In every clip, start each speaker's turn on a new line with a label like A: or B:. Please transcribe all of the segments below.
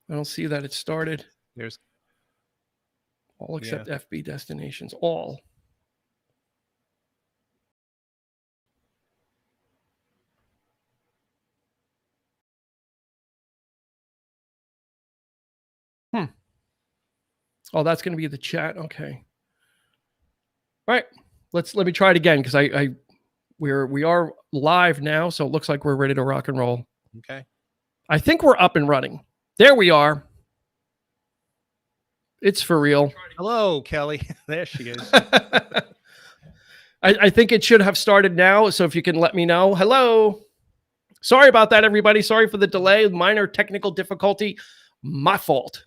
A: I don't see that it started.
B: There's
A: all except FB destinations. All. Oh, that's going to be the chat. Okay. All right. Let me try it again because we are live now, so it looks like we're ready to rock and roll.
B: Okay.
A: I think we're up and running. There we are. It's for real.
B: Hello, Kelly. There she is.
A: I think it should have started now, so if you can let me know. Hello. Sorry about that, everybody. Sorry for the delay. Minor technical difficulty. My fault.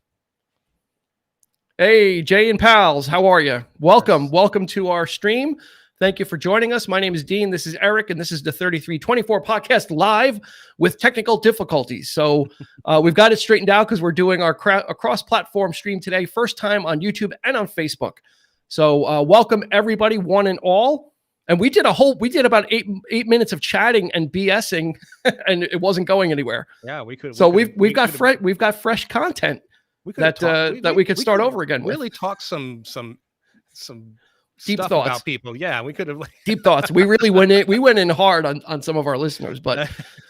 A: Hey, Jay and pals, how are you? Welcome.
B: Yes.
A: Welcome to our stream. Thank you for joining us. My name is Dean. This is Eric, and this is the 3324 podcast live with technical difficulties. So we've got it straightened out because we're doing our cross-platform stream today, first time on YouTube and on Facebook. So welcome everybody, one and all. And we did about eight minutes of chatting and BSing, and it wasn't going anywhere.
B: Yeah, we could.
A: So we've got fresh content. We could start over again.
B: Really talk some
A: deep
B: stuff
A: thoughts
B: about people. Yeah, we could have
A: deep thoughts. We really went in hard on some of our listeners, but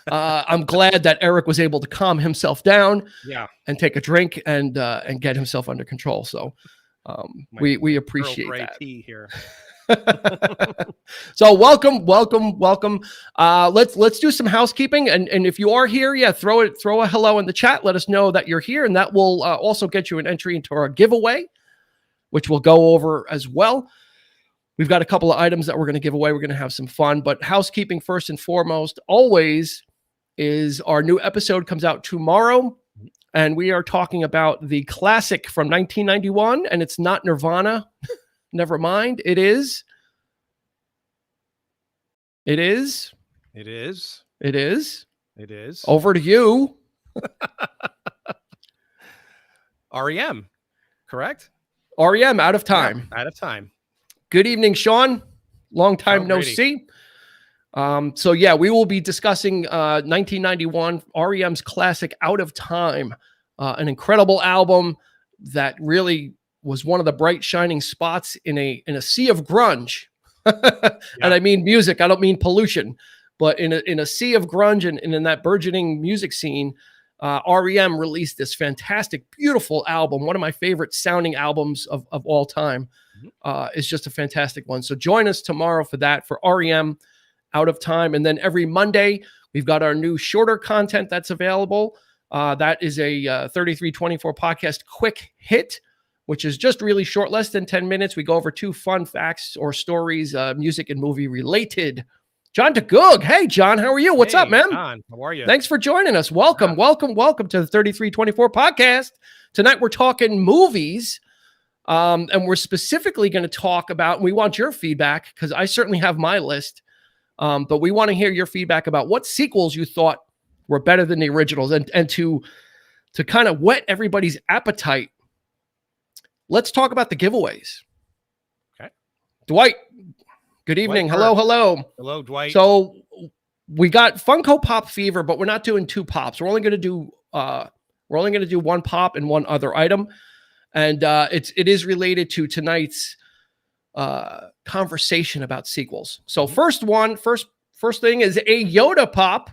A: I'm glad that Eric was able to calm himself down.
B: Yeah,
A: and take a drink and get himself under control. So we appreciate
B: Earl Grey
A: that.
B: tea here.
A: So welcome. Let's do some housekeeping, and if you are here, throw a hello in the chat. Let us know that you're here, and that will also get you an entry into our giveaway, which we'll go over as well. We've got a couple of items that we're going to give away. We're going to have some fun, but housekeeping first and foremost always is our new episode comes out tomorrow, and we are talking about the classic from 1991, and it's not Nirvana. Never mind. It is. Over to you.
B: REM, correct?
A: REM, Out of Time.
B: Yeah, Out of Time.
A: Good evening, Sean. Long time no see. So yeah, we will be discussing 1991 REM's classic Out of Time, an incredible album that really was one of the bright shining spots in a sea of grunge. And I mean music, I don't mean pollution, but in a sea of grunge and in that burgeoning music scene, REM released this fantastic, beautiful album, one of my favorite sounding albums of all time. It's just a fantastic one. So join us tomorrow for that, for REM Out of Time. And then every Monday, we've got our new shorter content that's available. That is a 3324 podcast quick hit, which is just really short, less than 10 minutes. We go over 2 fun facts or stories, music and movie related. John DeGoog. Hey, John, how are you? What's up, man?
B: John, how are you?
A: Thanks for joining us. Welcome to the 3324 podcast. Tonight, we're talking movies, and we're specifically going to talk about, and we want your feedback because I certainly have my list, but we want to hear your feedback about what sequels you thought were better than the originals, and to kind of whet everybody's appetite. Let's talk about the giveaways.
B: Okay.
A: Dwight, good evening. Hello.
B: Hello, Dwight.
A: So we got Funko Pop Fever, but we're not doing 2 pops. We're only going to do 1 pop and 1 other item. And it is related to tonight's conversation about sequels. So first thing is a Yoda pop.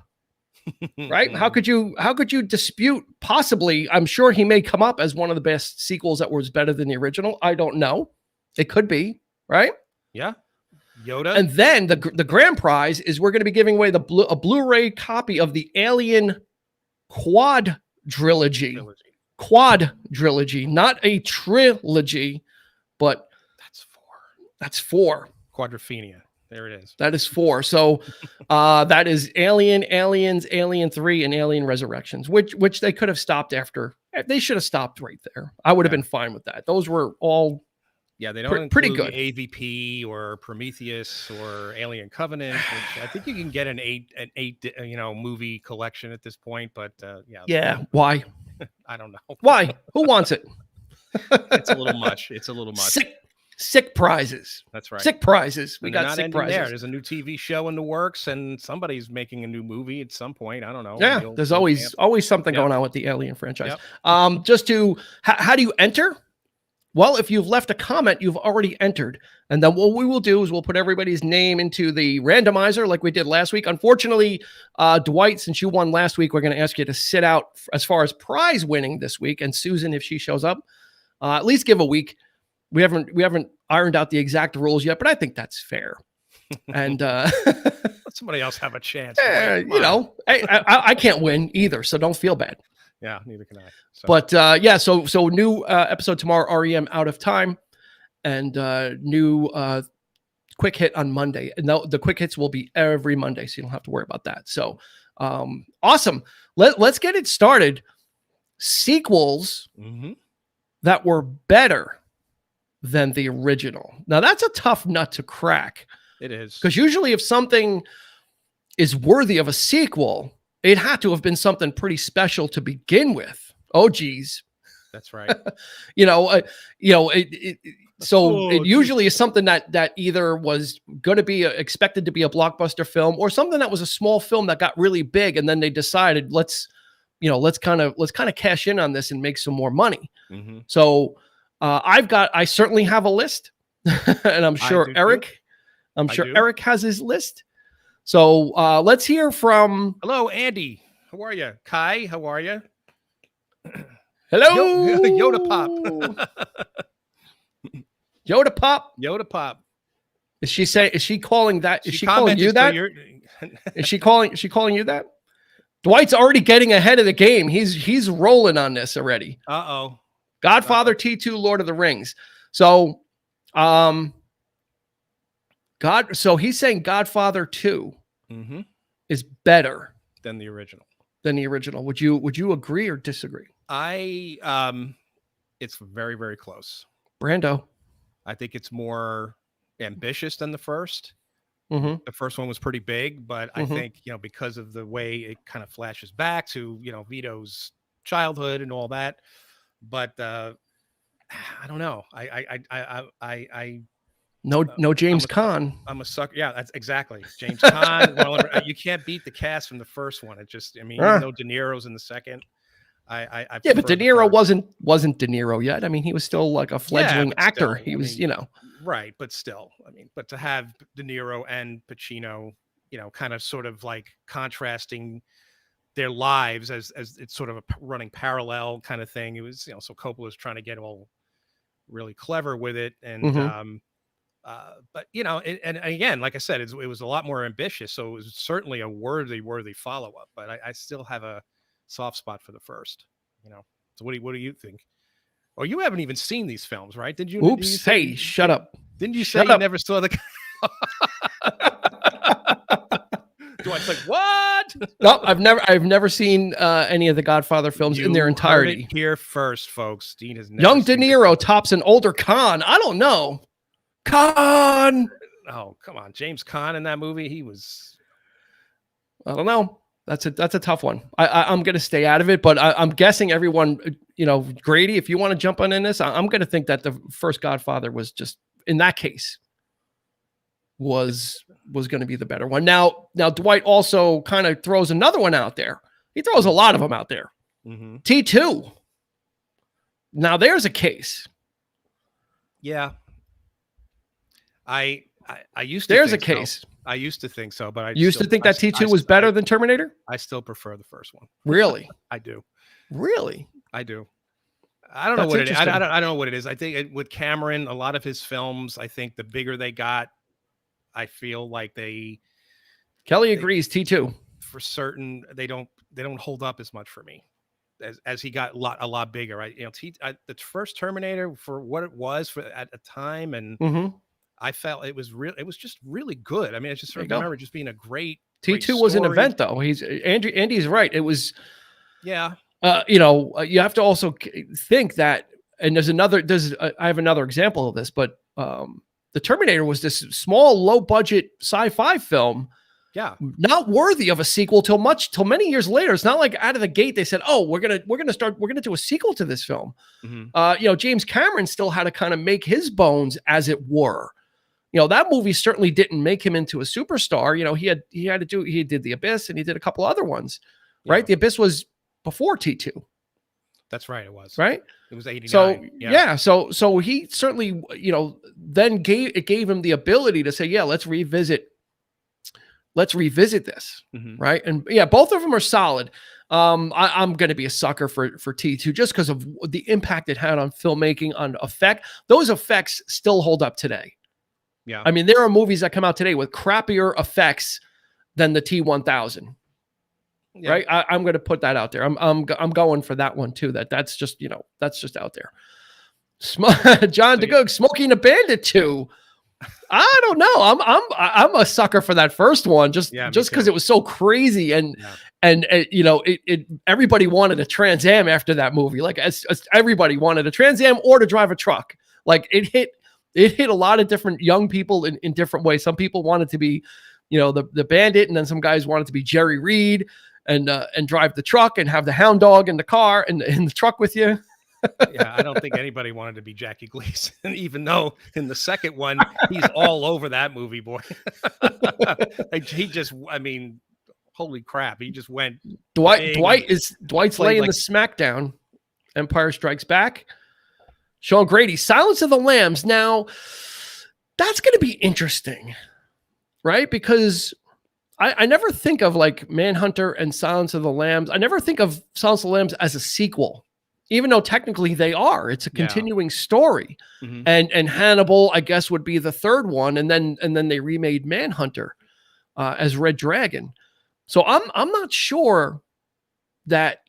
A: Right? How could you dispute possibly? I'm sure he may come up as one of the best sequels that was better than the original. I don't know. It could be, right?
B: Yeah. Yoda.
A: And then the grand prize is we're going to be giving away a Blu-ray copy of the Alien quadrilogy. Quadrilogy, not a trilogy, but that's 4.
B: Quadrophenia. There it is.
A: That is 4. So that is Alien, Aliens, Alien 3, and Alien Resurrections, which they could have stopped after. They should have stopped right there. I would have been fine with that. Those were all
B: they don't
A: pretty good.
B: AVP or Prometheus or Alien Covenant, which I think you can get an 8 movie collection at this point, but
A: why?
B: I don't know.
A: Why? Who wants it?
B: It's a little much.
A: Sick prizes.
B: That's right.
A: Sick prizes. We
B: And they're
A: got
B: not
A: sick
B: ending
A: prizes.
B: there. There's a new TV show in the works, and somebody's making a new movie at some point. I don't know.
A: Yeah, there's always something going on with the Alien franchise.
B: Yep.
A: Just to how do you enter? Well, if you've left a comment, you've already entered. And then what we will do is we'll put everybody's name into the randomizer like we did last week. Unfortunately, Dwight, since you won last week, we're going to ask you to sit out as far as prize winning this week. And Susan, if she shows up, at least give a week. We haven't ironed out the exact rules yet, but I think that's fair. And
B: let somebody else have a chance.
A: You know, I can't win either, so don't feel bad.
B: Yeah, neither can I. So.
A: But yeah, so new episode tomorrow, REM Out of Time, and new quick hit on Monday. And the quick hits will be every Monday, so you don't have to worry about that. So awesome. Let's get it started. Sequels that were better than the original. Now that's a tough nut to crack.
B: It is.
A: Because usually if something is worthy of a sequel, it had to have been something pretty special to begin with. Oh, geez.
B: That's right.
A: It usually is something that either was going to be expected to be a blockbuster film or something that was a small film that got really big. And then they decided, let's kind of cash in on this and make some more money. So I certainly have a list and I'm sure Eric has his list. So let's hear from.
B: Hello, Andy. How are you? Kai, how are you?
A: Hello,
B: Yoda Pop.
A: Yoda Pop.
B: Yoda Pop.
A: Is she calling that? Is she calling you that? Is she calling you that? Dwight's already getting ahead of the game. He's rolling on this already.
B: Uh-oh.
A: Godfather T2 Lord of the Rings. So so he's saying Godfather 2 is better
B: than the original.
A: Would you agree or disagree?
B: It's very, very close.
A: Brando.
B: I think it's more ambitious than the first.
A: The
B: first one was pretty big, but I think, because of the way it kind of flashes back to, Vito's childhood and all that. But I don't know.
A: No James Caan.
B: I'm a sucker. Yeah, that's exactly James Caan. You can't beat the cast from the first one. Even though De Niro's in the second. But
A: De Niro wasn't De Niro yet. I mean, he was still like a fledgling actor. He was,
B: right, but still, but to have De Niro and Pacino, kind of sort of like contrasting their lives as it's sort of a running parallel kind of thing. It was, so Coppola was trying to get all really clever with it, and but and again, like I said, it was a lot more ambitious, so it was certainly a worthy follow up. But I still have a soft spot for the first. So what do you think? Oh, you haven't even seen these films, right? Did you?
A: Oops! Hey, shut up!
B: Didn't you say you never saw the? Dwight's like, what?
A: No, I've never seen any of the Godfather films in their entirety.
B: Heard it here first, folks. Dean has never
A: Young De Niro tops an older Caan. I don't know. Caan.
B: Oh, come on, James Caan in that movie. He was.
A: I don't know. That's a tough one. I'm going to stay out of it, but I'm guessing everyone, Grady, if you want to jump on in this, I'm going to think that the first Godfather was just, in that case, was going to be the better one. Now Dwight also kind of throws another one out there. He throws a lot of them out there. T2. Now there's a case.
B: Yeah. I used to.
A: There's a case.
B: I used to think so, but I
A: used to think that T2 was better than Terminator.
B: I still prefer the first one.
A: Really?
B: I do.
A: Really?
B: I do. I don't know what it is. I don't know what it is. I think with Cameron, a lot of his films, I think the bigger they got, I feel like
A: Kelly agrees. T2
B: for certain. They don't hold up as much for me as he got a lot bigger. Right? The first Terminator for what it was at a time, and I felt it was just really good. I mean, I just remember just being a great
A: T2 was an event, though. Andy's right. It was.
B: Yeah.
A: You have to also think that, and I have another example of this, but the Terminator was this small, low budget sci-fi film
B: Yeah.
A: Not worthy of a sequel till many years later. It's not like out of the gate they said, "Oh, we're gonna do a sequel to this film." James Cameron still had to kind of make his bones, as it were. That movie certainly didn't make him into a superstar. He did The Abyss and he did a couple other ones, right? The Abyss was before T2.
B: That's right. It was.
A: Right.
B: It was 89.
A: So yeah. So he certainly, then gave him the ability to say, yeah, let's revisit this. Right. And yeah, both of them are solid. I'm going to be a sucker for T2 just because of the impact it had on filmmaking, on effect. Those effects still hold up today.
B: Yeah.
A: I mean, there are movies that come out today with crappier effects than the T-1000. Yeah. Right. I'm going to put that out there. I'm going for that one too. That's just out there. John DeGoog, Smoking a Bandit 2. I don't know. I'm a sucker for that first one just because it was so crazy and everybody wanted a Trans Am after that movie. Like as everybody wanted a Trans Am or to drive a truck. Like it hit a lot of different young people in different ways. Some people wanted to be, the bandit, and then some guys wanted to be Jerry Reed and drive the truck and have the hound dog in the car and in the truck with you.
B: Yeah, I don't think anybody wanted to be Jackie Gleason, even though in the second one he's all over that movie, boy. Holy crap, he just went.
A: Dwight's laying the smackdown. Empire Strikes Back. Sean Grady, Silence of the Lambs. Now, that's going to be interesting, right? Because I never think of like Manhunter and Silence of the Lambs. I never think of Silence of the Lambs as a sequel, even though technically they are. It's a continuing story. And Hannibal, I guess, would be the third one. And then they remade Manhunter as Red Dragon. So I'm not sure that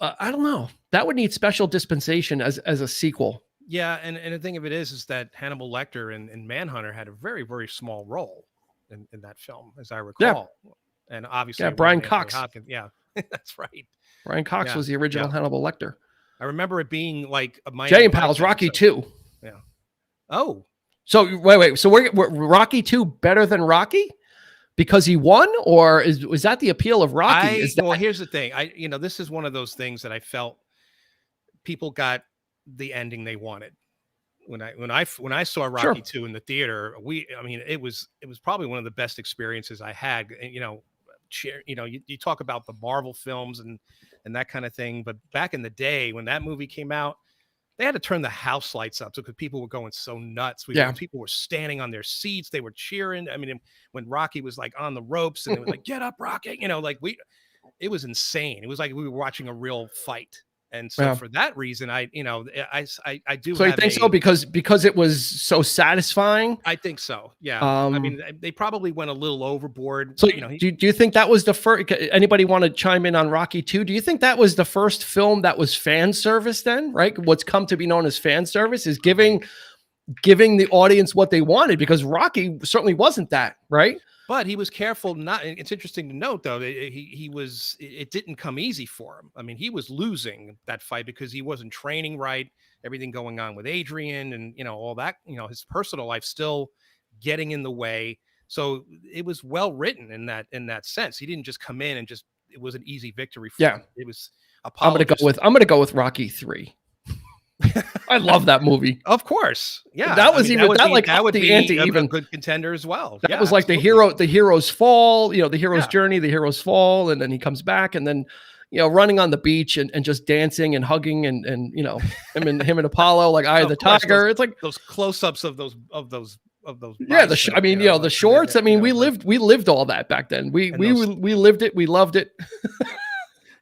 A: I don't know. That would need special dispensation as a sequel.
B: Yeah, and the thing of it is that Hannibal Lecter and Manhunter had a very, very small role in that film, as I recall. Yeah. And obviously,
A: Brian Cox.
B: Yeah, that's right.
A: Brian Cox was the original Hannibal Lecter.
B: I remember it being like
A: Jay and Pals, Rocky 2.
B: Yeah. Oh.
A: So wait. So we're Rocky 2 better than Rocky? Because he won, or was that the appeal of Rocky?
B: Well, here's the thing. This is one of those things that I felt people got the ending they wanted. When I saw Rocky 2 in the theater, it was probably one of the best experiences I had. You talk about the Marvel films and that kind of thing, but back in the day when that movie came out, they had to turn the house lights up because people were going so nuts. People were standing on their seats. They were cheering. I mean, when Rocky was like on the ropes and it was like, get up, Rocky, it was insane. It was like we were watching a real fight. And so for that reason, I do.
A: So you think so because it was so satisfying?
B: I think so. Yeah. They probably went a little overboard.
A: So do you think that was the first? Anybody want to chime in on Rocky 2? Do you think that was the first film that was fan service? Then, right? What's come to be known as fan service is giving the audience what they wanted, because Rocky certainly wasn't that, right?
B: But he was careful not. It's interesting to note, though, that it didn't come easy for him. I mean, he was losing that fight because he wasn't training right. Everything going on with Adrian and, all that, his personal life still getting in the way. So it was well written in that sense. He didn't just come in and it was an easy victory for him. It was
A: I'm going to go with Rocky 3. I love that movie.
B: Of course. Yeah.
A: That would be
B: a good contender as well.
A: That was like absolutely. the hero's fall, the hero's journey, the hero's fall. And then he comes back and then, running on the beach and just dancing and hugging and him and Apollo, like Eye of the Tiger. It's like
B: those close-ups of those.
A: Yeah. The shorts. We lived all that back then. We lived it. We loved it.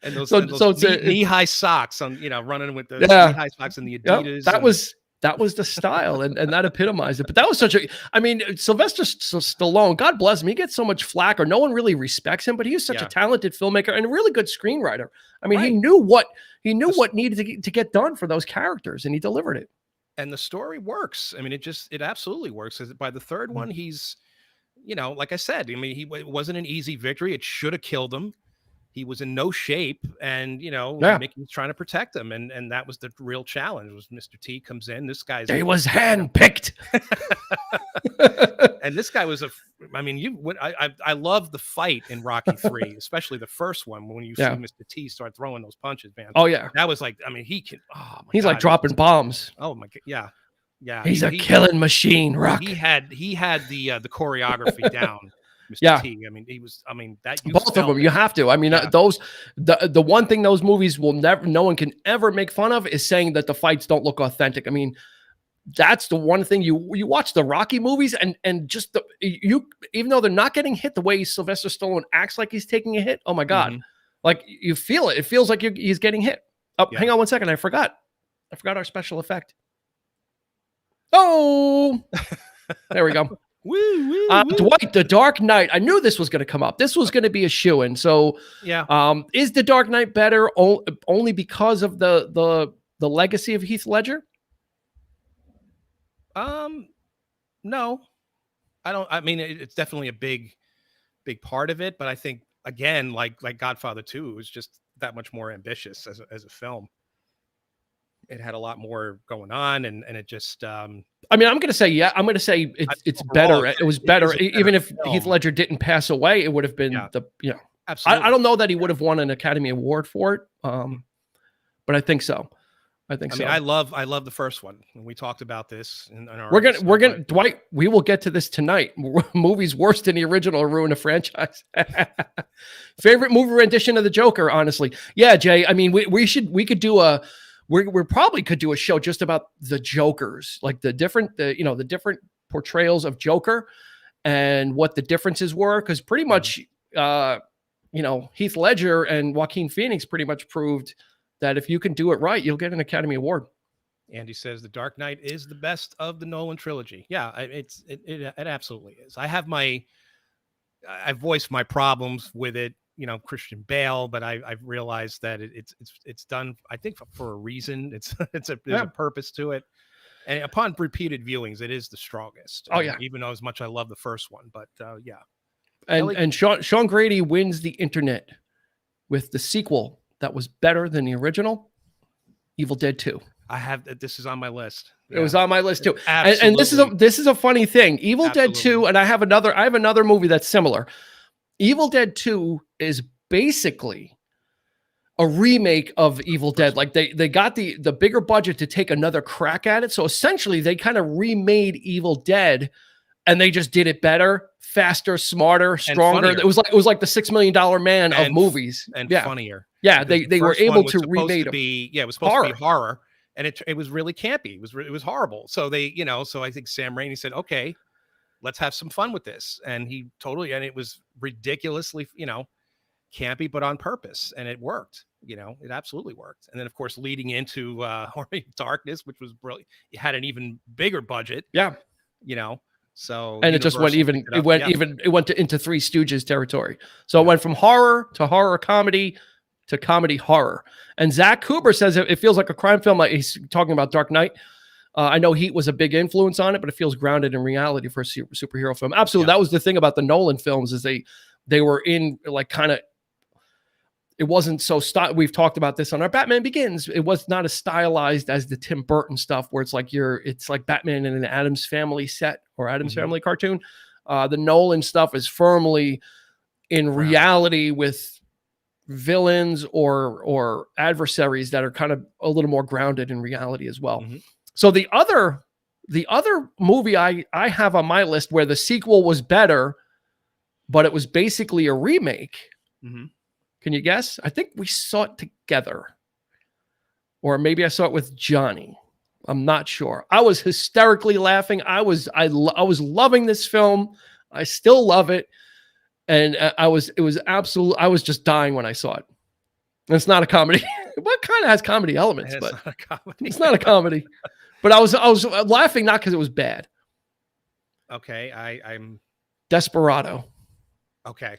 B: And those knee-high socks on, running with those knee-high socks and the Adidas.
A: Yep, that was the style and that epitomized it. But that was Sylvester Stallone, God bless him. He gets so much flack, or no one really respects him, but he is such a talented filmmaker and a really good screenwriter. He knew what needed to get done for those characters, and he delivered it.
B: And the story works. It absolutely works. By the third one, he's, like I said, it wasn't an easy victory. It should have killed him. he was in no shape, and
A: Yeah.
B: Mickey's trying to protect him, and that was the real challenge. Was Mr. T comes in, this guy's
A: He was handpicked.
B: and this guy was I mean, I love the fight in Rocky 3, especially the first one when you see Mr. T start throwing those punches, man.
A: Oh yeah,
B: that was like, I mean, he can. Oh my
A: he's
B: God,
A: like dropping bombs.
B: Oh my God, yeah. Yeah,
A: he's a killing machine. Rock.
B: He had the choreography down, Mr. T. I mean, he was. I mean, that
A: both of them. You have to. I mean, those the one thing those movies will never, no one can ever make fun of is saying that the fights don't look authentic. I mean, that's the one thing you watch the Rocky movies and just even though they're not getting hit the way Sylvester Stallone acts like he's taking a hit. Oh my God, like you feel it. It feels like he's getting hit. Oh, hang on one second. I forgot our special effect. Oh, there we go. Dwight, The Dark Knight. I knew this was going to come up. This was going to be a shoo-in. So, is The Dark Knight better only because of the legacy of Heath Ledger?
B: No, I don't. I mean, it's definitely a big part of it, but I think again, like Godfather 2, it was just that much more ambitious as a film. It had a lot more going on, and it just. I
A: mean, I'm going to say I'm going to say it's better. It was better, even if Heath Ledger didn't pass away. It would have been
B: Absolutely.
A: I don't know that he would have won an Academy Award for it, but I think so. I mean,
B: I love the first one. We talked about this in our.
A: We're gonna Dwight. We will get to this tonight. Movies worse than the original or ruin a franchise. Favorite movie rendition of the Joker, honestly. Yeah, Jay. I mean, we could do a. We probably could do a show just about the Jokers, like the different portrayals of Joker, and what the differences were, because pretty much, Heath Ledger and Joaquin Phoenix pretty much proved that if you can do it right, you'll get an Academy Award.
B: Andy says The Dark Knight is the best of the Nolan trilogy. Yeah, it absolutely is. I've voiced my problems with it, Christian Bale, but I've realized that it's done, I think, for a reason. There's a purpose to it, and upon repeated viewings, it is the strongest.
A: Oh yeah,
B: even though as much I love the first one, but yeah.
A: And Sean Grady wins the internet with the sequel that was better than the original, Evil Dead 2.
B: This is on my list.
A: Yeah. It was on my list too. And this is a funny thing. Evil Dead 2, and I have another movie that's similar. Evil Dead 2 is basically a remake of Evil Dead. Like they got the bigger budget to take another crack at it. So essentially they kind of remade Evil Dead, and they just did it better, faster, smarter, stronger. It was like the $6 Million Man of movies,
B: and funnier.
A: Yeah, they were able to remake it.
B: It was supposed to be horror, and it was really campy. It was horrible. So so I think Sam Raimi said, okay, let's have some fun with this, and and it was ridiculously campy, but on purpose, and it worked. It absolutely worked. And then of course leading into Army of Darkness, which was brilliant. It had an even bigger budget.
A: Yeah.
B: So
A: and it just went even. It went into Three Stooges territory. So it went from horror to horror comedy to comedy horror. And Zach Cooper says it feels like a crime film. Like he's talking about Dark Knight. I know Heat was a big influence on it, but it feels grounded in reality for a superhero film. Absolutely, that was the thing about the Nolan films is they were in like kind of. It wasn't so we've talked about this on our Batman Begins. It was not as stylized as the Tim Burton stuff, where it's like Batman in an Addams Family set or Addams Family cartoon. The Nolan stuff is firmly in reality with villains or adversaries that are kind of a little more grounded in reality as well. So the other movie I have on my list where the sequel was better, but it was basically a remake. Can you guess? I think we saw it together. Or maybe I saw it with Johnny. I'm not sure. I was hysterically laughing. I was loving this film. I still love it. And I was just dying when I saw it. And it's not a comedy. What kind of has comedy elements, but
B: not a comedy.
A: It's not a comedy. But I was laughing not because it was bad.
B: Okay, I'm
A: Desperado.
B: Okay.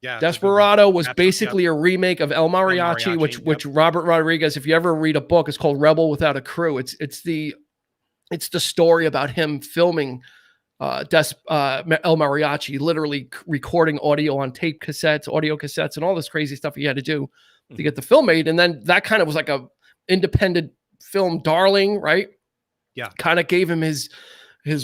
B: Yeah,
A: Desperado was basically a remake of El Mariachi, which Robert Rodriguez, if you ever read a book, it's called Rebel Without a Crew. It's the story about him filming El Mariachi, literally recording audio on audio cassettes, and all this crazy stuff he had to do to get the film made. And then that kind of was like a independent film darling, right?
B: Yeah.
A: Kind of gave him his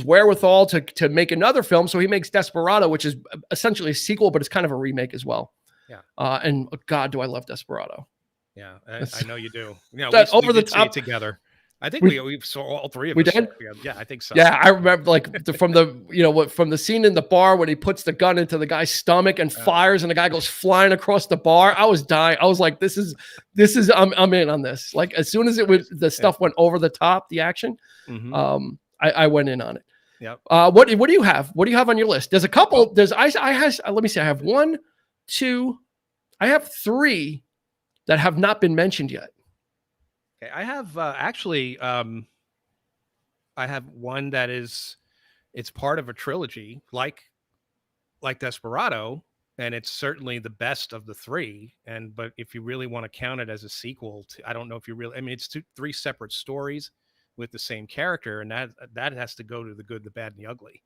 A: wherewithal to make another film. So he makes Desperado, which is essentially a sequel, but it's kind of a remake as well.
B: Yeah.
A: And God, do I love Desperado.
B: Yeah, I know you do.
A: That over the top
B: together. I think we saw all three of us.
A: Did?
B: Yeah, I think so.
A: Yeah, I remember from the scene in the bar when he puts the gun into the guy's stomach and fires, and the guy goes flying across the bar. I was dying. I was like, this is I'm in on this. Like as soon as the stuff went over the top, the action, I went in on it.
B: Yep.
A: What do you have? What do you have on your list? There's a couple. Let me see. I have 1, 2, I have 3 that have not been mentioned yet.
B: Okay, I have actually I have one that it's part of a trilogy like Desperado, and it's certainly the best of the 3. But if you really want to count it as a sequel to, I don't know if you really, I mean, it's 3 separate stories with the same character, and that has to go to The Good, the Bad, and the Ugly.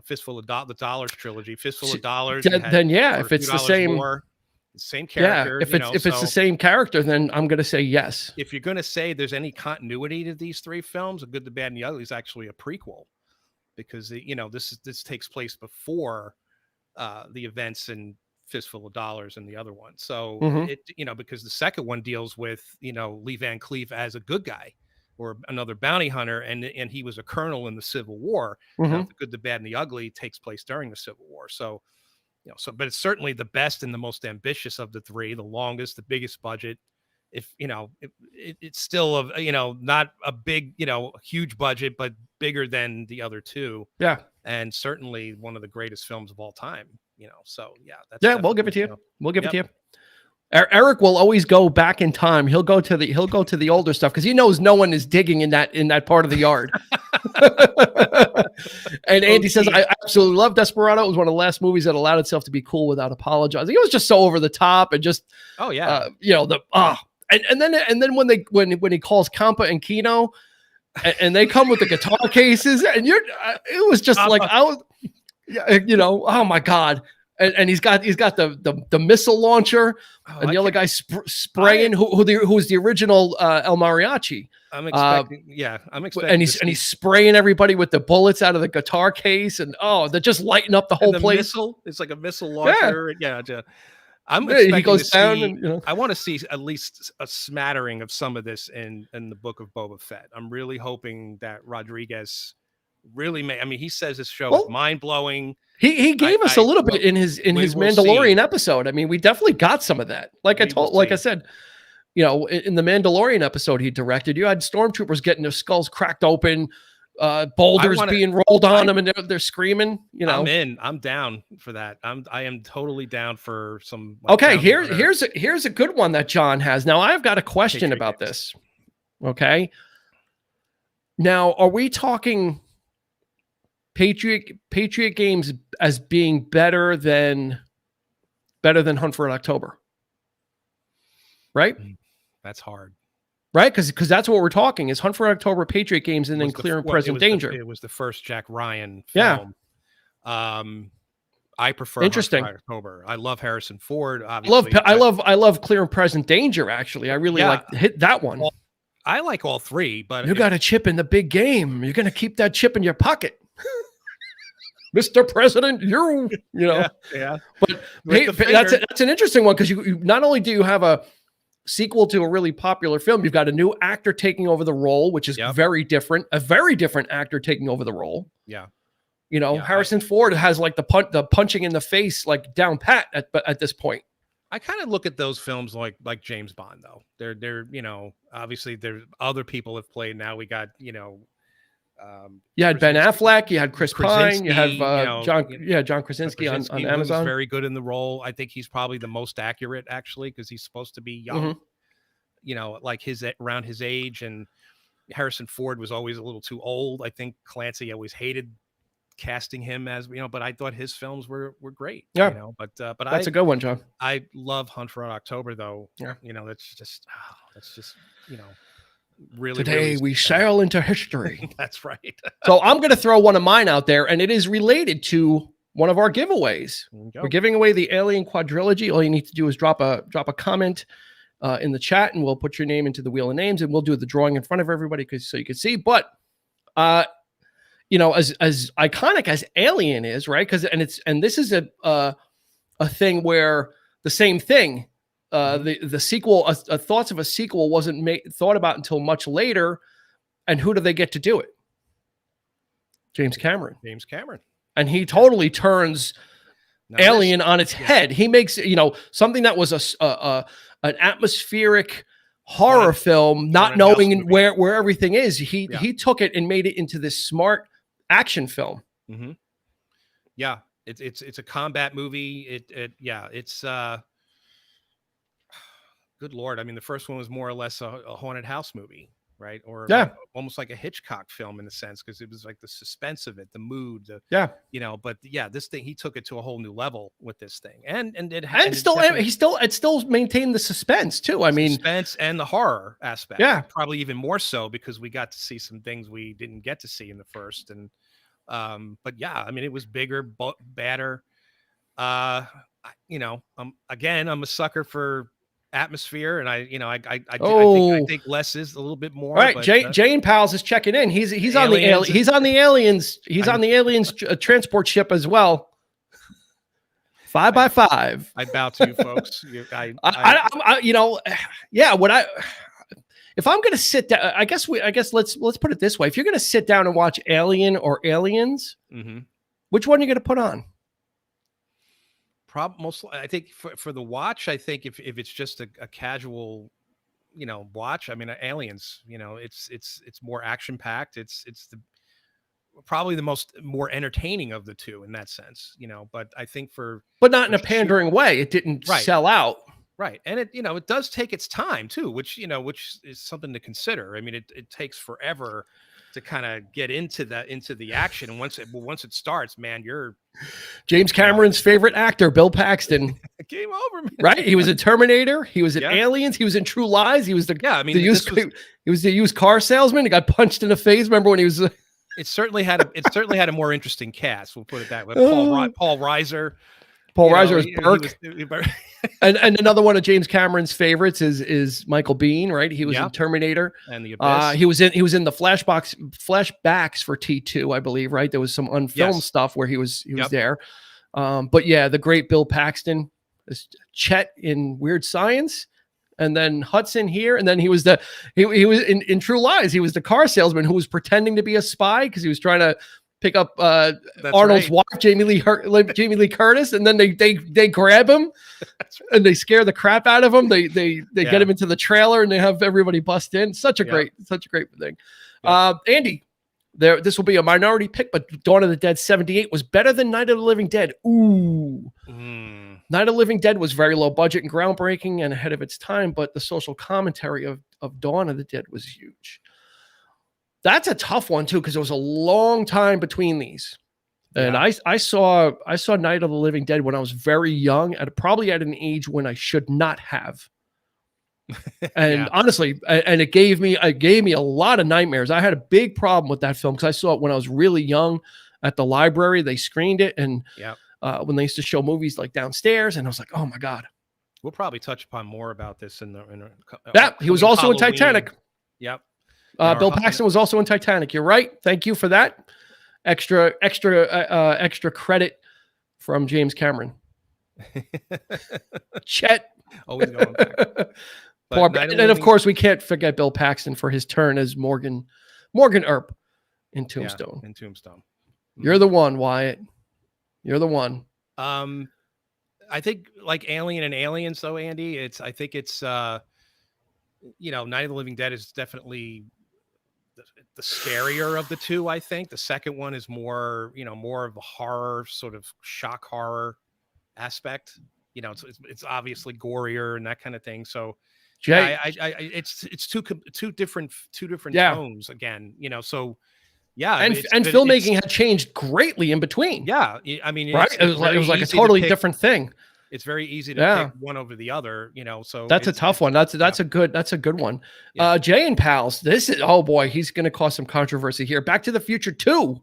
B: Fistful of the Dollars trilogy, Fistful of Dollars.
A: Then yeah, if it's the same.
B: More, same character.
A: Yeah, if it's the same character, then I'm going to say yes.
B: If you're going to say there's any continuity to these 3 films, The Good, the Bad, and the Ugly is actually a prequel, because this takes place before the events in Fistful of Dollars and the other one. So because the second one deals with Lee Van Cleef as a good guy or another bounty hunter, and he was a colonel in the Civil War. Now, The Good, the Bad, and the Ugly takes place during the Civil War. So. But it's certainly the best and the most ambitious of the 3, the longest, the biggest budget. If it's still not a big, huge budget, but bigger than the other 2.
A: Yeah.
B: And certainly one of the greatest films of all time, So
A: we'll give it to you. We'll give it to you. Eric will always go back in time. He'll go to the older stuff because he knows no one is digging in that part of the yard. And Andy says, I absolutely love Desperado. It was one of the last movies that allowed itself to be cool without apologizing. It was just so over the top and just, and then when he calls Campa and Kino and they come with the guitar cases and it was just like, oh my God. And he's got the missile launcher, and the other guy spraying who's the original El Mariachi.
B: I'm expecting.
A: And he's spraying everybody with the bullets out of the guitar case, and they're just lighting up the whole place.
B: Missile, it's like a missile launcher. Yeah. I'm expecting
A: he goes
B: to
A: down,
B: see,
A: and
B: I want to see at least a smattering of some of this in the Book of Boba Fett. I'm really hoping that Rodriguez really he says this show is mind blowing.
A: He gave us a little bit in his Mandalorian episode. I mean, we definitely got some of that. Like I said, in the Mandalorian episode he directed, you had stormtroopers getting their skulls cracked open, boulders being rolled on them, and they're screaming.
B: I'm down for that. I am totally down for some.
A: Okay, here's a good one that John has. Now I've got a question about this. Okay. Now, are we talking Patriot games as being better than Hunt for October? Right?
B: That's hard.
A: Right? Because that's what we're talking is Hunt for October, Patriot games, and then Clear and Present Danger.
B: It was the first Jack Ryan film. Yeah. I prefer
A: Interesting.
B: Hunt for October. I love Harrison Ford. Obviously,
A: I love Clear and Present Danger. Actually, I really hit that one.
B: Well, I like all 3, but
A: you got a chip in the big game. You're going to keep that chip in your pocket. Mr. President,
B: Yeah.
A: But that's an interesting one because you not only do you have a sequel to a really popular film, you've got a new actor taking over the role, which is very different. A very different actor taking over the role.
B: Yeah.
A: Harrison Ford has like the punching in the face like down pat at this point.
B: I kind of look at those films like James Bond though. They're obviously there's other people have played. Now we got
A: you had Ben Affleck, you had Chris Pine, you have John Krasinski on Amazon.
B: Was very good in the role. I think he's probably the most accurate actually because he's supposed to be young, like around his age, and Harrison Ford was always a little too old. I think Clancy always hated casting him as but I thought his films were great.
A: Yeah,
B: but
A: that's a good one, John.
B: I love Hunt for October though.
A: Yeah,
B: that's just Really,
A: Today we sail into history.
B: That's right.
A: So I'm going to throw one of mine out there, and it is related to one of our giveaways. We're giving away the Alien Quadrilogy. All you need to do is drop a comment in the chat, and we'll put your name into the wheel of names, and we'll do the drawing in front of everybody so you can see. But you know, as iconic as Alien is, right? And this is a thing where the same thing. The sequel, thoughts of a sequel wasn't thought about until much later. And who do they get to do it? James Cameron.
B: James Cameron.
A: And he totally turns Alien on its head. He makes, you know, something that was an atmospheric horror film, not knowing where everything is. He took it and made it into this smart action film.
B: Mm-hmm. Yeah, it's a combat movie. It's good Lord. I mean, the first one was more or less a haunted house movie, right? Or almost like a Hitchcock film in a sense, because it was like the suspense of it, the mood, you know. But yeah, this thing, he took it to a whole new level with this thing, and it still maintained the suspense too. I mean, suspense and the horror aspect. Yeah, probably even more so because we got to see some things we didn't get to see in the first. And but yeah, I mean, it was bigger, badder. You know, again, I'm a sucker for atmosphere, and I think less is a little bit more. All right, but,
A: Jane Pals is checking in. He's on the aliens. He's on the aliens transport ship as well. 5 by 5.
B: I bow to you folks.
A: You know, yeah. If I'm going to sit down, I guess let's put it this way: if you're going to sit down and watch Alien or Aliens, which one are you going to put on?
B: I think for the watch, I think if it's just a casual, you know, watch, I mean, Aliens, you know, it's more action packed. It's probably the more entertaining of the two in that sense, you know. But I think
A: but not in a pandering way. It didn't sell out,
B: right? And it does take its time too, which is something to consider. I mean, it takes forever to kind of get into the action, and once it starts, man, you're
A: James Cameron's favorite actor, Bill Paxton.
B: Game over, man.
A: Right? He was in Terminator. He was in Aliens. He was in True Lies. He was he was the used car salesman. He got punched in the face. Remember when he was?
B: It certainly had a more interesting cast. We'll put it that way. Paul Reiser.
A: Paul Reiser is Burke. and another one of James Cameron's favorites is Michael Biehn, right? He was in Terminator.
B: And The Abyss.
A: He was in the flashbacks for T2, I believe, right? There was some unfilmed stuff where he was there. But yeah, the great Bill Paxton, Chet in Weird Science, and then Hudson here, and then he was he was in True Lies. He was the car salesman who was pretending to be a spy because he was trying to pick up Arnold's wife, Jamie Lee Curtis, and then they grab him and they scare the crap out of him. They get him into the trailer and they have everybody bust in. Such a great thing. Yeah. Andy, this will be a minority pick, but Dawn of the Dead 78 was better than Night of the Living Dead. Ooh. Night of the Living Dead was very low budget and groundbreaking and ahead of its time, but the social commentary of Dawn of the Dead was huge. That's a tough one too, because there was a long time between these. And I saw Night of the Living Dead when I was very young, probably at an age when I should not have. And honestly, and it gave me a lot of nightmares. I had a big problem with that film because I saw it when I was really young at the library. They screened it, and when they used to show movies like downstairs, and I was like, oh my God.
B: We'll probably touch upon more about this in
A: he was also
B: Halloween.
A: in Titanic.
B: Yep.
A: Bill Paxton was also in Titanic. You're right. Thank you for that. Extra credit from James Cameron. Chet.
B: Always going back.
A: And of course, we can't forget Bill Paxton for his turn as Morgan Earp in Tombstone.
B: Yeah, in Tombstone.
A: You're the one, Wyatt. You're the one.
B: I think like Alien and Aliens, though, Andy. I think it's Night of the Living Dead is definitely the scarier of the two. I think the second one is more of a horror, sort of shock horror aspect. It's obviously gorier and that kind of thing. So Jay, it's two different tones again. So and filmmaking had changed greatly in between. Yeah, I mean,
A: right? It was like a totally different thing.
B: it's very easy to
A: Yeah.
B: pick one over the other, you know. So
A: That's a tough one. That's a good one.
B: Yeah.
A: Jay and Pals. This is, oh boy, he's going to cause some controversy here. Back to the Future 2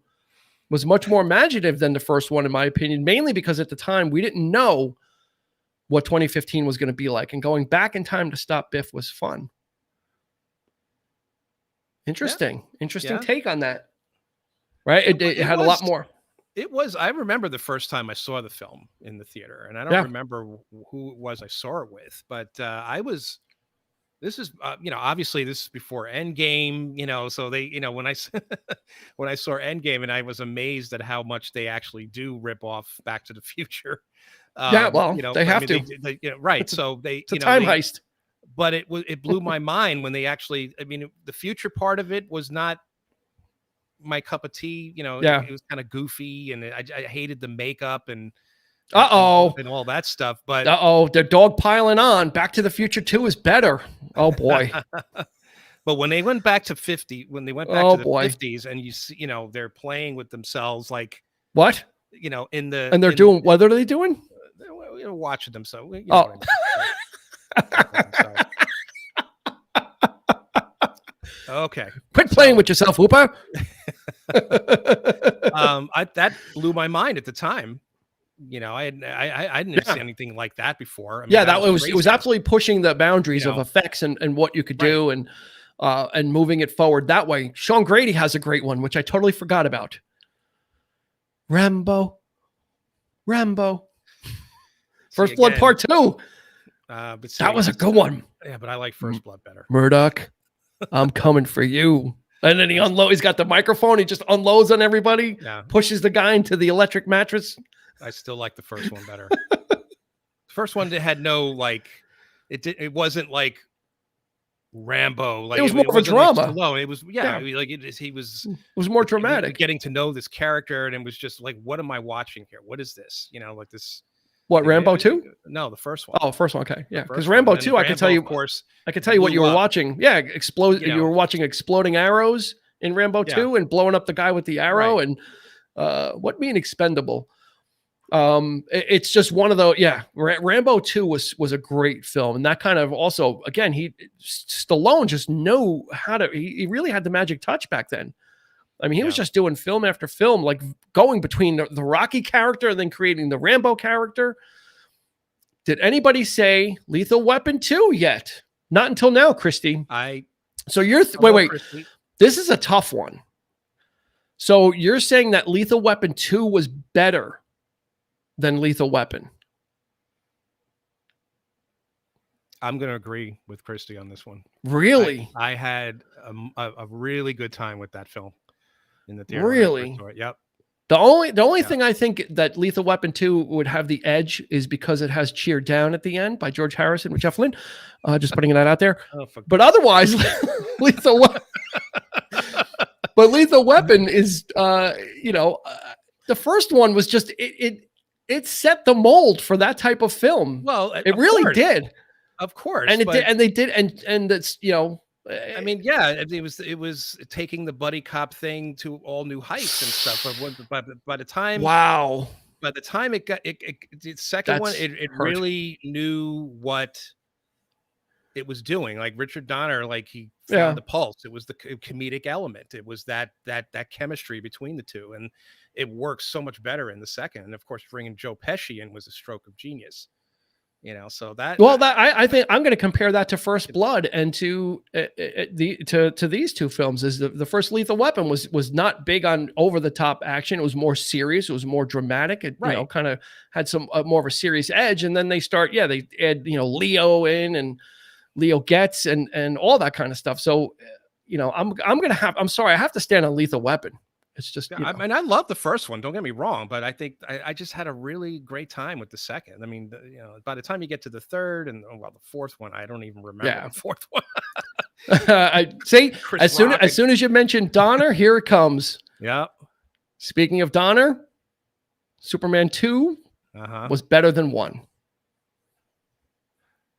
A: was much more imaginative than the first one, in my opinion, mainly because at the time we didn't know what 2015 was going to be like, and going back in time to stop Biff was fun. Interesting take on that. Right? It had a lot more.
B: It was. I remember the first time I saw the film in the theater, and I don't remember who it was I saw it with, but this is, you know, obviously this is before Endgame, you know, so they, you know, when I when I saw Endgame, and I was amazed at how much they actually do rip off Back to the Future.
A: Well,
B: you know,
A: they have to.
B: They, you know, right. So
A: it's a time heist.
B: But it blew my mind when they actually, I mean, the future part of it was not my cup of tea. You know, it was kind of goofy, and I hated the makeup and all that stuff. But
A: they're dog piling on. Back to the Future 2 is better. Oh boy.
B: But when they went back to 50, when they went back to the 50s, and you see, you know, they're playing with themselves, like
A: what?
B: You know, and
A: they're doing, what are they doing?
B: They're watching themselves. You know okay.
A: Quit playing with yourself, Hooper.
B: That blew my mind at the time. You know, I didn't see anything like that before. I mean,
A: it was absolutely pushing the boundaries of effects and what you could do, and moving it forward that way. Sean Grady has a great one, which I totally forgot about. Rambo. First Blood Part 2. But that was a good one.
B: Yeah, but I like First Blood better.
A: Murdoch, I'm coming for you. And then he's got the microphone. He just unloads on everybody, pushes the guy into the electric mattress.
B: I still like the first one better. The first one had no, like, it wasn't like Rambo. Like,
A: it was more of a drama.
B: Like, it was, like it was
A: more dramatic.
B: Getting to know this character, and it was just like, what am I watching here? What is this? You know, like this.
A: What, Rambo 2?
B: No, the first one.
A: Oh, first one. Okay, yeah. Because Rambo 2, I can tell you, of course, I can tell you what you were watching. Yeah, you were watching exploding arrows in Rambo 2 and blowing up the guy with the arrow, and what mean expendable? It's just one of those. Yeah, Rambo 2 was a great film, and that kind of also, again, Stallone just knew how to. He really had the magic touch back then. I mean, he was just doing film after film, like going between the Rocky character and then creating the Rambo character. Did anybody say Lethal Weapon 2 yet? Not until now, Christy. So you're wait. Christy. This is a tough one. So you're saying that Lethal Weapon 2 was better than Lethal Weapon?
B: I'm going to agree with Christy on this one.
A: Really?
B: I had a really good time with that film in the theater.
A: Really?
B: Yep.
A: The only thing I think that Lethal Weapon 2 would have the edge is because it has Cheer Down at the end by George Harrison with Jeff Lynne. Just putting that out there. But otherwise, Lethal Weapon is, the first one was just, it set the mold for that type of film.
B: Well,
A: it really did.
B: Of course.
A: And it's,
B: I mean, yeah, it was taking the buddy cop thing to all new heights and stuff. But by the time, by the time it got the second one, it really knew what it was doing. Like Richard Donner, like he found the pulse. It was the comedic element. It was that chemistry between the two, and it works so much better in the second. And of course, bringing Joe Pesci in was a stroke of genius. So that.
A: Well, I think I'm going to compare that to First Blood and to these two films. Is the first Lethal Weapon was not big on over the top action. It was more serious. It was more dramatic. It kind of had some more of a serious edge. And then they add Leo in, and Leo Getz and all that kind of stuff. So I'm sorry, I have to stand on Lethal Weapon. It's just,
B: I mean, I love the first one. Don't get me wrong, but I think I just had a really great time with the second. I mean, by the time you get to the third and the fourth one, I don't even remember the fourth one.
A: I see. As soon as you mentioned Donner, here it comes.
B: Yeah.
A: Speaking of Donner, Superman 2 was better than 1.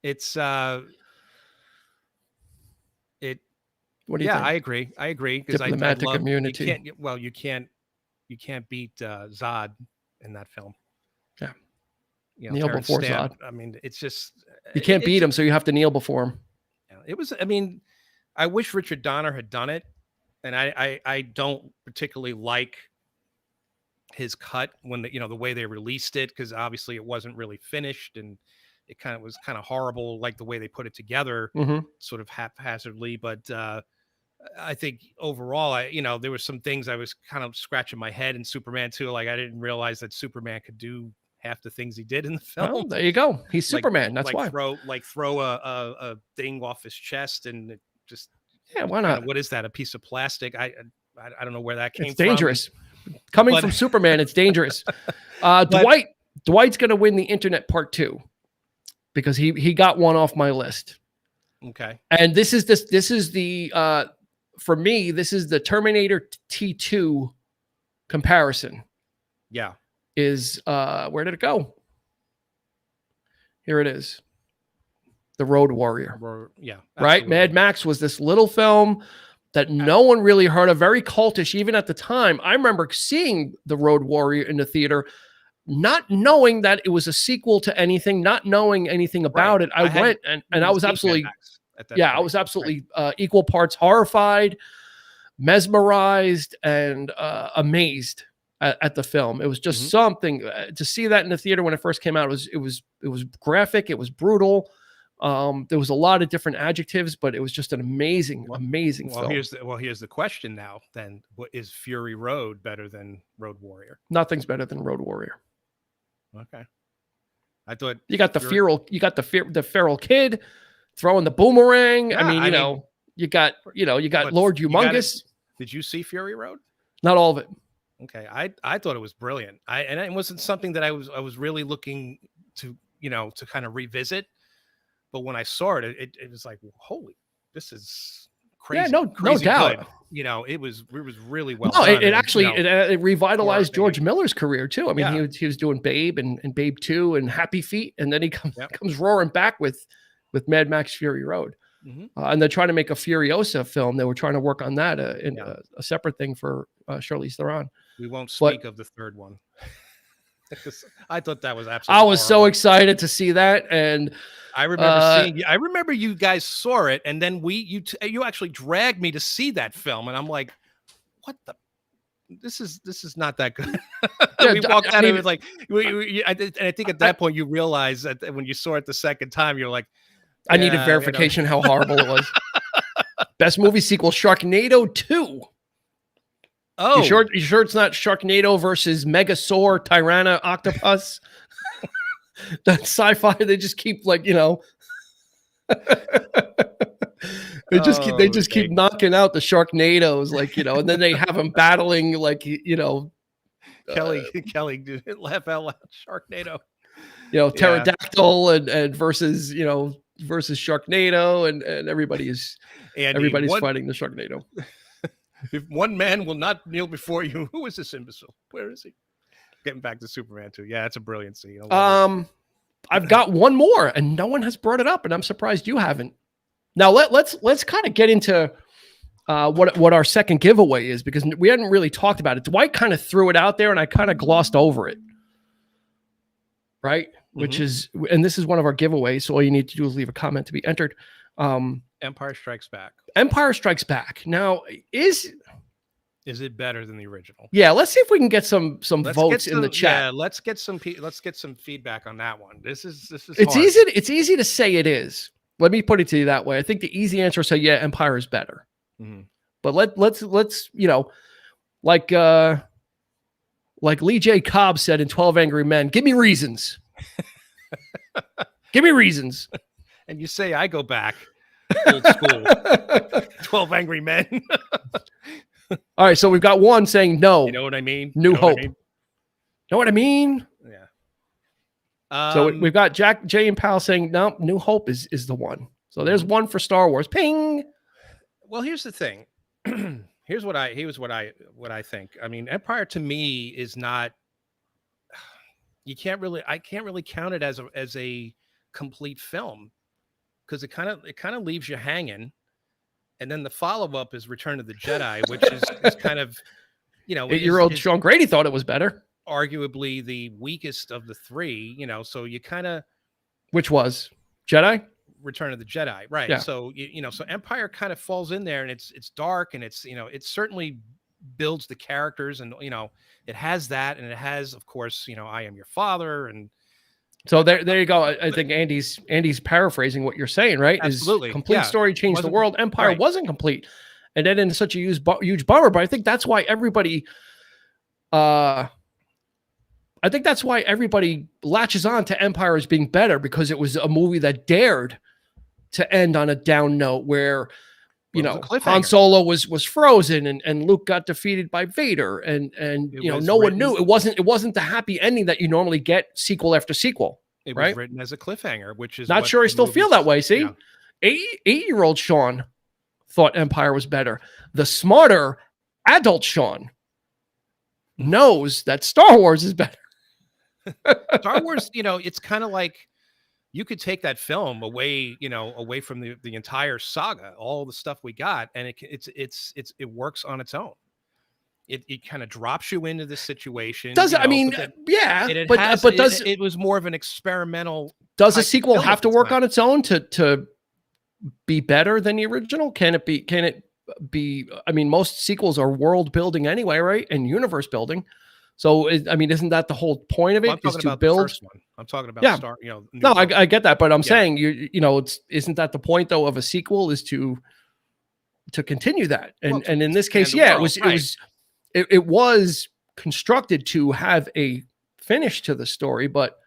B: It's
A: What do you think?
B: I agree because
A: diplomatic immunity.
B: You can't beat Zod in that film.
A: Yeah, kneel
B: Terrence
A: before
B: Stamp.
A: Zod.
B: I mean, it's just
A: You can't beat him, so you have to kneel before him.
B: it was. I mean, I wish Richard Donner had done it, and I don't particularly like his cut when the way they released it, because obviously it wasn't really finished, and it was kind of horrible, like the way they put it together, sort of haphazardly. But I think overall, there were some things I was kind of scratching my head in Superman 2. Like, I didn't realize that Superman could do half the things he did in the film.
A: Well, there you go. He's Superman. That's why.
B: Throw a thing off his chest, and it just
A: why not?
B: What is that? A piece of plastic? I don't know where that came from.
A: It's dangerous. Coming from Superman, it's dangerous. Dwight's going to win the internet part 2 because he got one off my list.
B: Okay.
A: And this is the for me, this is the Terminator T2 comparison.
B: Yeah.
A: Is where did it go? Here it is. The Road Warrior.
B: Yeah.
A: Right? Mad Max was this little film that no one really heard of, very cultish even at the time. I remember seeing The Road Warrior in the theater, not knowing that it was a sequel to anything, not knowing anything about it. I went and I was absolutely I was absolutely equal parts horrified, mesmerized, and amazed at the film. It was just something to see that in the theater when it first came out. It was graphic. It was brutal. There was a lot of different adjectives, but it was just an amazing film.
B: Here's the question now. Then, what is Fury Road better than Road Warrior?
A: Nothing's better than Road Warrior.
B: Okay, I thought
A: you got the feral kid throwing the boomerang.
B: Yeah,
A: you got Lord Humongous.
B: Did you see Fury Road?
A: Not all of it.
B: Okay, I thought it was brilliant. And it wasn't something that I was really looking to to kind of revisit. But when I saw it, it was like, holy, this is crazy.
A: Yeah, no doubt.
B: Good. It was really well
A: done.
B: It
A: actually it revitalized George Miller's career too. I mean, he was doing Babe and Babe 2 and Happy Feet, and then he comes roaring back with Mad Max Fury Road. And they're trying to make a Furiosa film. They were trying to work on that in a separate thing for Charlize Theron.
B: We won't speak of the third one. I thought that was absolutely.
A: I was so excited to see that, and
B: I remember seeing. I remember you guys saw it, and then you actually dragged me to see that film, and I'm like, "What the? This is not that good." We walked out. It was like, and I think at that point you realized that when you saw it the second time, you're like,
A: I needed verification how horrible it was. Best movie sequel, Sharknado 2.
B: Oh,
A: you sure it's not Sharknado versus Megasaur Tyranna Octopus? That sci-fi, they just keep they just keep knocking out the Sharknados, and then they have them battling
B: Kelly, dude, laugh out loud, Sharknado.
A: Pterodactyl and versus Sharknado, and everybody's fighting the Sharknado.
B: If one man will not kneel before you, who is this imbecile? Where is he? Getting back to Superman 2. Yeah, it's a brilliant scene.
A: I've got one more, and no one has brought it up, and I'm surprised you haven't. Now let's kind of get into what our second giveaway is, because we hadn't really talked about it. Dwight kind of threw it out there, and I kind of glossed over it. Right? Which is, and this is one of our giveaways. So all you need to do is leave a comment to be entered.
B: Empire Strikes Back.
A: Empire Strikes Back. Now, is
B: it better than the original?
A: Yeah, let's see if we can get some votes in the chat.
B: Yeah, let's get some feedback on that one. This is
A: it's hard. It's easy to say it is. Let me put it to you that way. I think the easy answer is say Empire is better. But let's like Lee J. Cobb said in 12 Angry Men, give me reasons. Give me reasons.
B: And you say I go back old school. 12 Angry Men.
A: All right, so we've got one saying no.
B: You know what I mean?
A: New Hope. Know what I mean?
B: Yeah.
A: So we've got Jack J and Pal saying no. New Hope is the one. So there's one for Star Wars. Ping.
B: Well, here's the thing. Here's what I think. I mean, Empire to me is not. I can't really count it as a complete film, because it kind of leaves you hanging. And then the follow-up is Return of the Jedi, which is kind of,
A: 8-year-old Sean Grady thought it was better.
B: arguably the weakest of the three, so you kind of
A: Which was Jedi?
B: Return of the Jedi, right?
A: Yeah.
B: So so Empire kind of falls in there, and it's dark, and it's it certainly builds the characters, and it has that, and it has, of course, I am your father, and
A: So there you go. I think Andy's paraphrasing what you're saying, right? Is
B: absolutely,
A: complete
B: yeah,
A: story changed the world. Empire
B: right.
A: wasn't complete, and then in such a huge bummer. But I think that's why everybody, I think that's why everybody latches on to Empire as being better, because it was a movie that dared to end on a down note where, Han Solo was frozen and Luke got defeated by Vader, and no one knew. It wasn't the happy ending that you normally get sequel after sequel.
B: It
A: was
B: written as a cliffhanger, which is
A: not sure I still feel that way. See, 8-year-old Sean thought Empire was better. The smarter adult Sean knows that Star Wars is better.
B: Star Wars, it's kind of like you could take that film away, away from the entire saga, all the stuff we got, and it works on its own. It kind of drops you into this situation.
A: Does it? I mean, yeah,
B: it was more of an experimental.
A: Does a sequel have to work on its own to be better than the original? Can it be? I mean, most sequels are world building anyway, right? And universe building. So, I mean, isn't that the whole point of it?
B: Well, is to build. The first one. I'm talking about Star.
A: No, I get that, but I'm saying isn't that the point though of a sequel, is to continue that? And in this case, it was constructed to have a finish to the story, but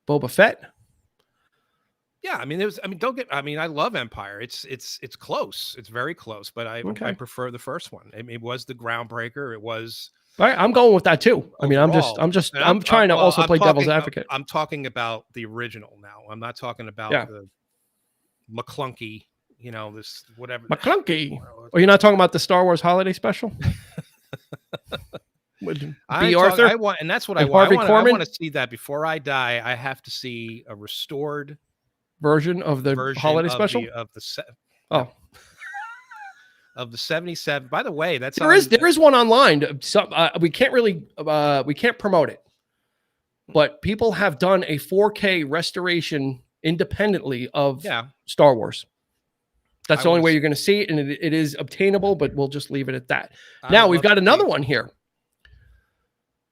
A: Boba Fett.
B: Yeah, I mean, I love Empire. It's close. It's very close, but I prefer the first one. It was the groundbreaker. It was.
A: All right, I'm going with that too. I mean, I'm trying to also play devil's advocate.
B: I'm talking about the original now. I'm not talking about the McClunky, this whatever.
A: McClunky. Or you're not talking about the Star Wars holiday special? Arthur?
B: I want, and that's what I want. I want to see that before I die. I have to see a restored
A: version of the holiday special
B: of the 77. By the way, there
A: is one online. We can't promote it, but people have done a 4K restoration independently of Star Wars. That's the only way you're going to see it, and it is obtainable, but we'll just leave it at that. Now we've got another one here.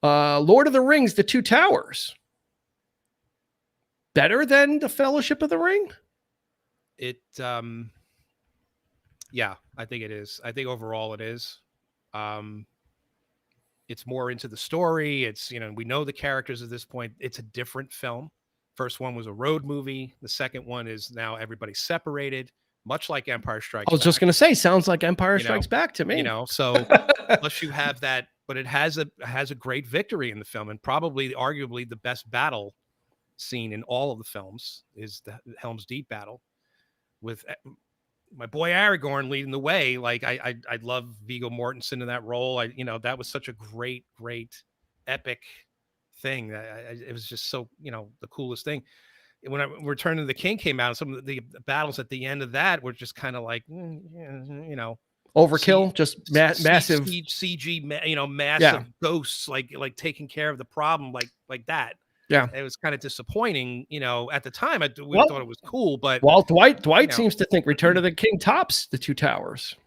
A: Lord of the Rings, The Two Towers. Better than the Fellowship of the Ring?
B: Yeah, I think it is. I think overall it is. It's more into the story. It's, we know the characters at this point. It's a different film. First one was a road movie. The second one is now everybody's separated, much like Empire Strikes Back.
A: I was just going to say, sounds like Empire Strikes Back to me.
B: So plus you have that, but it has a great victory in the film, and probably arguably the best battle scene in all of the films is the Helm's Deep battle with my boy Aragorn leading the way. Like I love Viggo Mortensen in that role. That was such a great epic thing. It was just so, the coolest thing. When Return of the King came out, some of the battles at the end of that were just kind of like,
A: overkill, just massive
B: CG, massive ghosts, like taking care of the problem, like that.
A: Yeah,
B: it was kind of disappointing. At the time, we thought it was cool, but
A: Dwight seems to think Return of the King tops The Two Towers.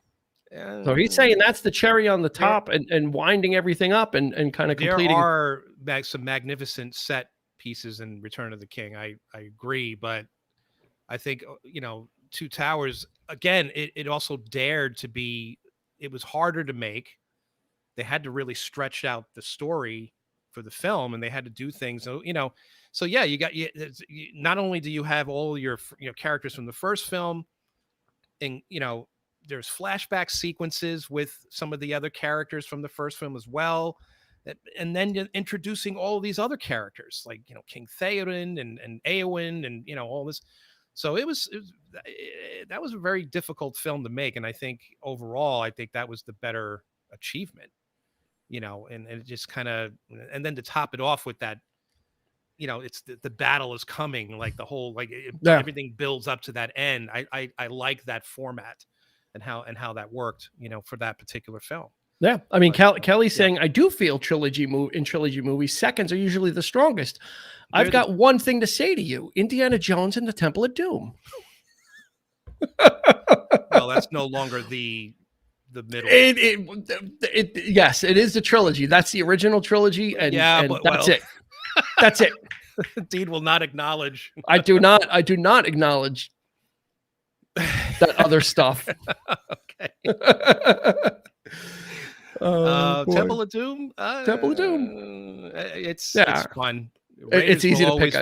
A: So he's saying that's the cherry on the top, and winding everything up and kind of completing.
B: There are some magnificent set pieces in Return of the King. I agree, but I think Two Towers again. It also dared to be. It was harder to make. They had to really stretch out the story for the film, and they had to do things. So you got not only do you have all your characters from the first film, and there's flashback sequences with some of the other characters from the first film as well, and then you're introducing all of these other characters like King Theoden and Eowyn and all this. So that was a very difficult film to make, and I think overall that was the better achievement. And it just kind of, and then to top it off with that, it's the battle is coming, like the whole, everything builds up to that end. I like that format and how that worked, for that particular film.
A: Yeah, I mean,
B: But,
A: Kelly's
B: yeah.
A: saying I do feel trilogy movies seconds are usually the strongest.
B: They're
A: I've got one thing to say to you: Indiana Jones and the Temple of Doom.
B: Well, that's no longer the middle.
A: Yes, it is the trilogy. That's the original trilogy, and
B: Yeah, but
A: that's
B: well,
A: it. That's it.
B: Dean will not acknowledge.
A: I do not acknowledge that other stuff.
B: Okay.
A: Oh, boy.
B: Temple of Doom.
A: Temple of Doom.
B: It's
A: Yeah.
B: fun.
A: It's easy to pick.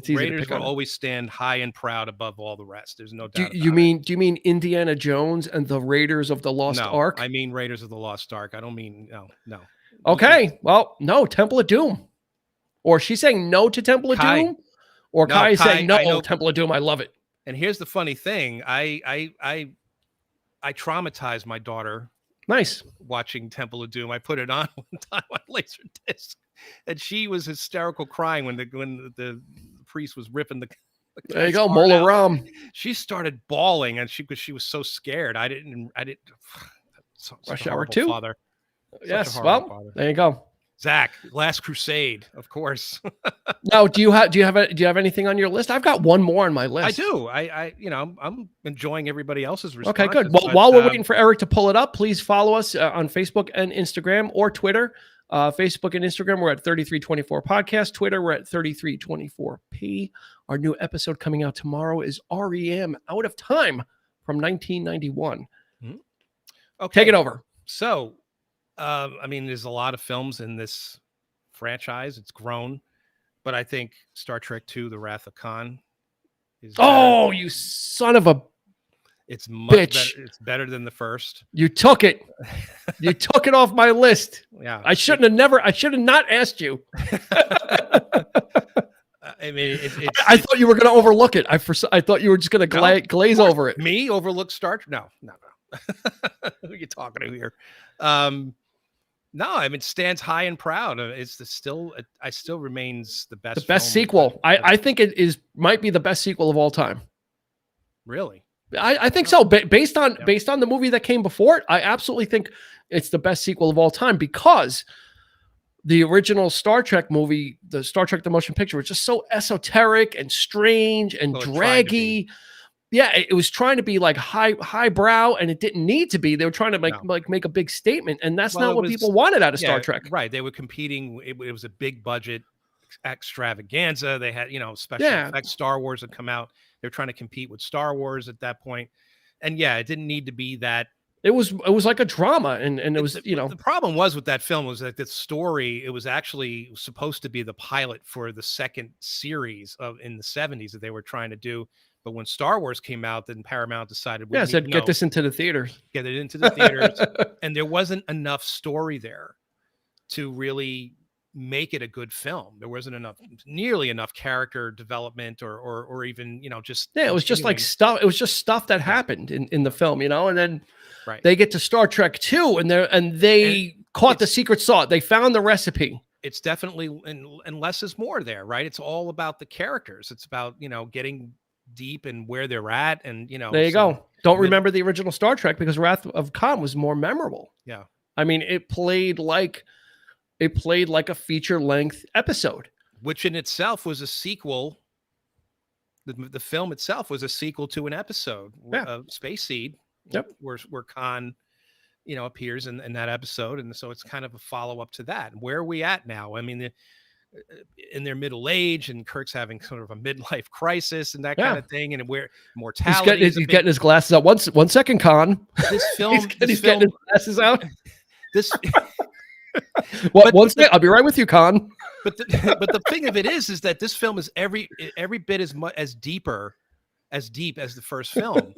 B: Raiders will always stand high and proud above all the rest. There's no doubt.
A: Do you mean Indiana Jones and the Raiders of the Lost Ark?
B: I mean Raiders of the Lost Ark. I don't mean no.
A: Okay, well, no, Temple of Doom. Or she's saying no to Temple of Doom, or
B: No,
A: Kai is
B: Kai,
A: saying no, Temple of Doom. I love it.
B: And here's the funny thing: I traumatized my daughter.
A: Nice.
B: Watching Temple of Doom, I put it on one time on Laserdisc, and she was hysterical crying when the priest was ripping the.
A: There you go, Mola Ram.
B: She started bawling, and because she was so scared. I didn't.
A: Rush Hour 2.
B: Father.
A: Yes. Well, father. There you go.
B: Zach, Last Crusade, of course.
A: Now, do you have anything on your list? I've got one more on my list.
B: I do. I'm enjoying everybody else's responses.
A: Okay, good. Well, while we're waiting for Eric to pull it up, please follow us on Facebook and Instagram or Twitter. Facebook and Instagram, we're at 3324 Podcast. Twitter, we're at 3324P. Our new episode coming out tomorrow is REM Out of Time from 1991.
B: Mm-hmm. Okay.
A: Take it over.
B: So, I mean, there's a lot of films in this franchise. It's grown, but I think Star Trek II: The Wrath of Khan is better.
A: Oh, you son of a
B: It's much
A: bitch.
B: Better. It's better than the first.
A: You took it. You took it off my list.
B: Yeah.
A: I should have not asked you.
B: I mean,
A: I thought you were going to overlook it. I thought you were just going to glaze over it.
B: Me overlook Star Trek? No. Who are you talking to here? No, I mean, it stands high and proud. It's still remains the best.
A: The best sequel. I think it might be the best sequel of all time.
B: Really?
A: I think so. Based on the movie that came before it, I absolutely think it's the best sequel of all time, because the original Star Trek movie, the Star Trek the Motion Picture, was just so esoteric and strange and draggy. Yeah, it was trying to be like highbrow, and it didn't need to be. They were trying to make a big statement, and that's not what people wanted out of Star Trek.
B: Right? They were competing. It was a big budget extravaganza. They had special effects. Star Wars had come out. They were trying to compete with Star Wars at that point, and it didn't need to be that.
A: It was like a drama, and it was
B: The problem was with that film was that the story, it was actually supposed to be the pilot for the second series in the 70s that they were trying to do. But when Star Wars came out, then Paramount decided,
A: get this into the theaters.
B: Get it into the theaters. And there wasn't enough story there to really make it a good film. There wasn't nearly enough character development or even, just.
A: Yeah, it was just like stuff. It was just stuff that happened in the film, and then they get to Star Trek 2 and they caught the secret sauce. They found the recipe.
B: It's definitely, and less is more there, right? It's all about the characters. It's about, getting deep and where they're at, and
A: there you go. Don't remember the original Star Trek because Wrath of Khan was more memorable.
B: Yeah,
A: I mean, it played like a feature-length episode,
B: which in itself was a sequel. The film itself was a sequel to an episode, Space Seed.
A: Yep,
B: where Khan appears in that episode, and so it's kind of a follow-up to that. Where are we at now? I mean, in their middle age, and Kirk's having sort of a midlife crisis and that kind of thing, and where mortality.
A: He's getting his glasses out. 1 second, Khan.
B: This film,
A: he's getting his glasses out.
B: This.
A: One second, I'll be right with you, Khan.
B: But the thing of it is that this film is every bit as deep as the first film.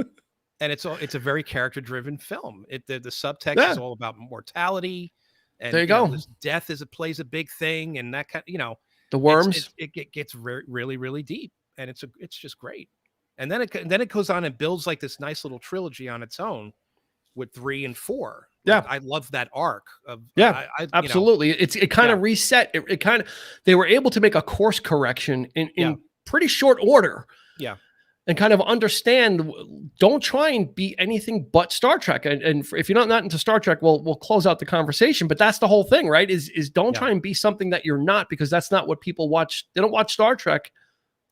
B: And it's a very character-driven film. The subtext is all about mortality, and
A: there you go.
B: This death plays a big thing, and that kind
A: the worms.
B: It gets really, really deep, and it's just great. And then it goes on and builds like this nice little trilogy on its own with 3 and 4.
A: Yeah,
B: I love that arc of.
A: Absolutely. It kind of reset. It kind of, they were able to make a course correction in pretty short order.
B: Yeah.
A: and kind of understand, don't try and be anything but Star Trek. And if you're not into Star Trek, we'll close out the conversation, but that's the whole thing, right? Is don't try and be something that you're not, because that's not what people watch. They don't watch Star Trek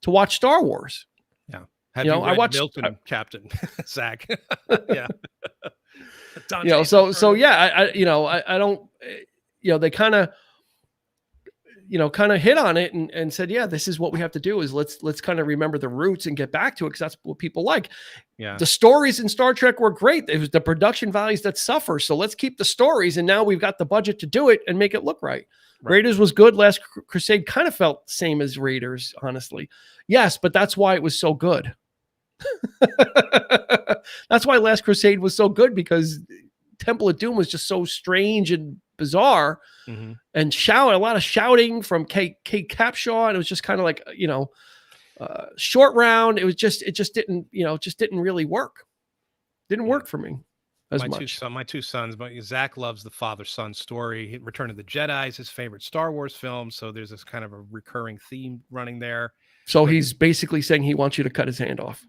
A: to watch Star Wars.
B: Yeah. Have you read I watched Milton, Captain Zach? Yeah.
A: So yeah, I don't, they kind of, hit on it and said, yeah, this is what we have to do, is let's kind of remember the roots and get back to it, because that's what people like.
B: Yeah.
A: The stories in Star Trek were great. It was the production values that suffer. So let's keep the stories. And now we've got the budget to do it and make it look right. Raiders was good. Last Crusade kind of felt same as Raiders, honestly. Yes, but that's why it was so good. That's why Last Crusade was so good, because Temple of Doom was just so strange and bizarre, and a lot of shouting from Kate Capshaw, and it was just kind of like, short round. It just didn't really work. Didn't work for me as much.
B: My two sons, Zach loves the father-son story. Return of the Jedi is his favorite Star Wars film, so there's this kind of a recurring theme running there.
A: So he's basically saying he wants you to cut his hand off.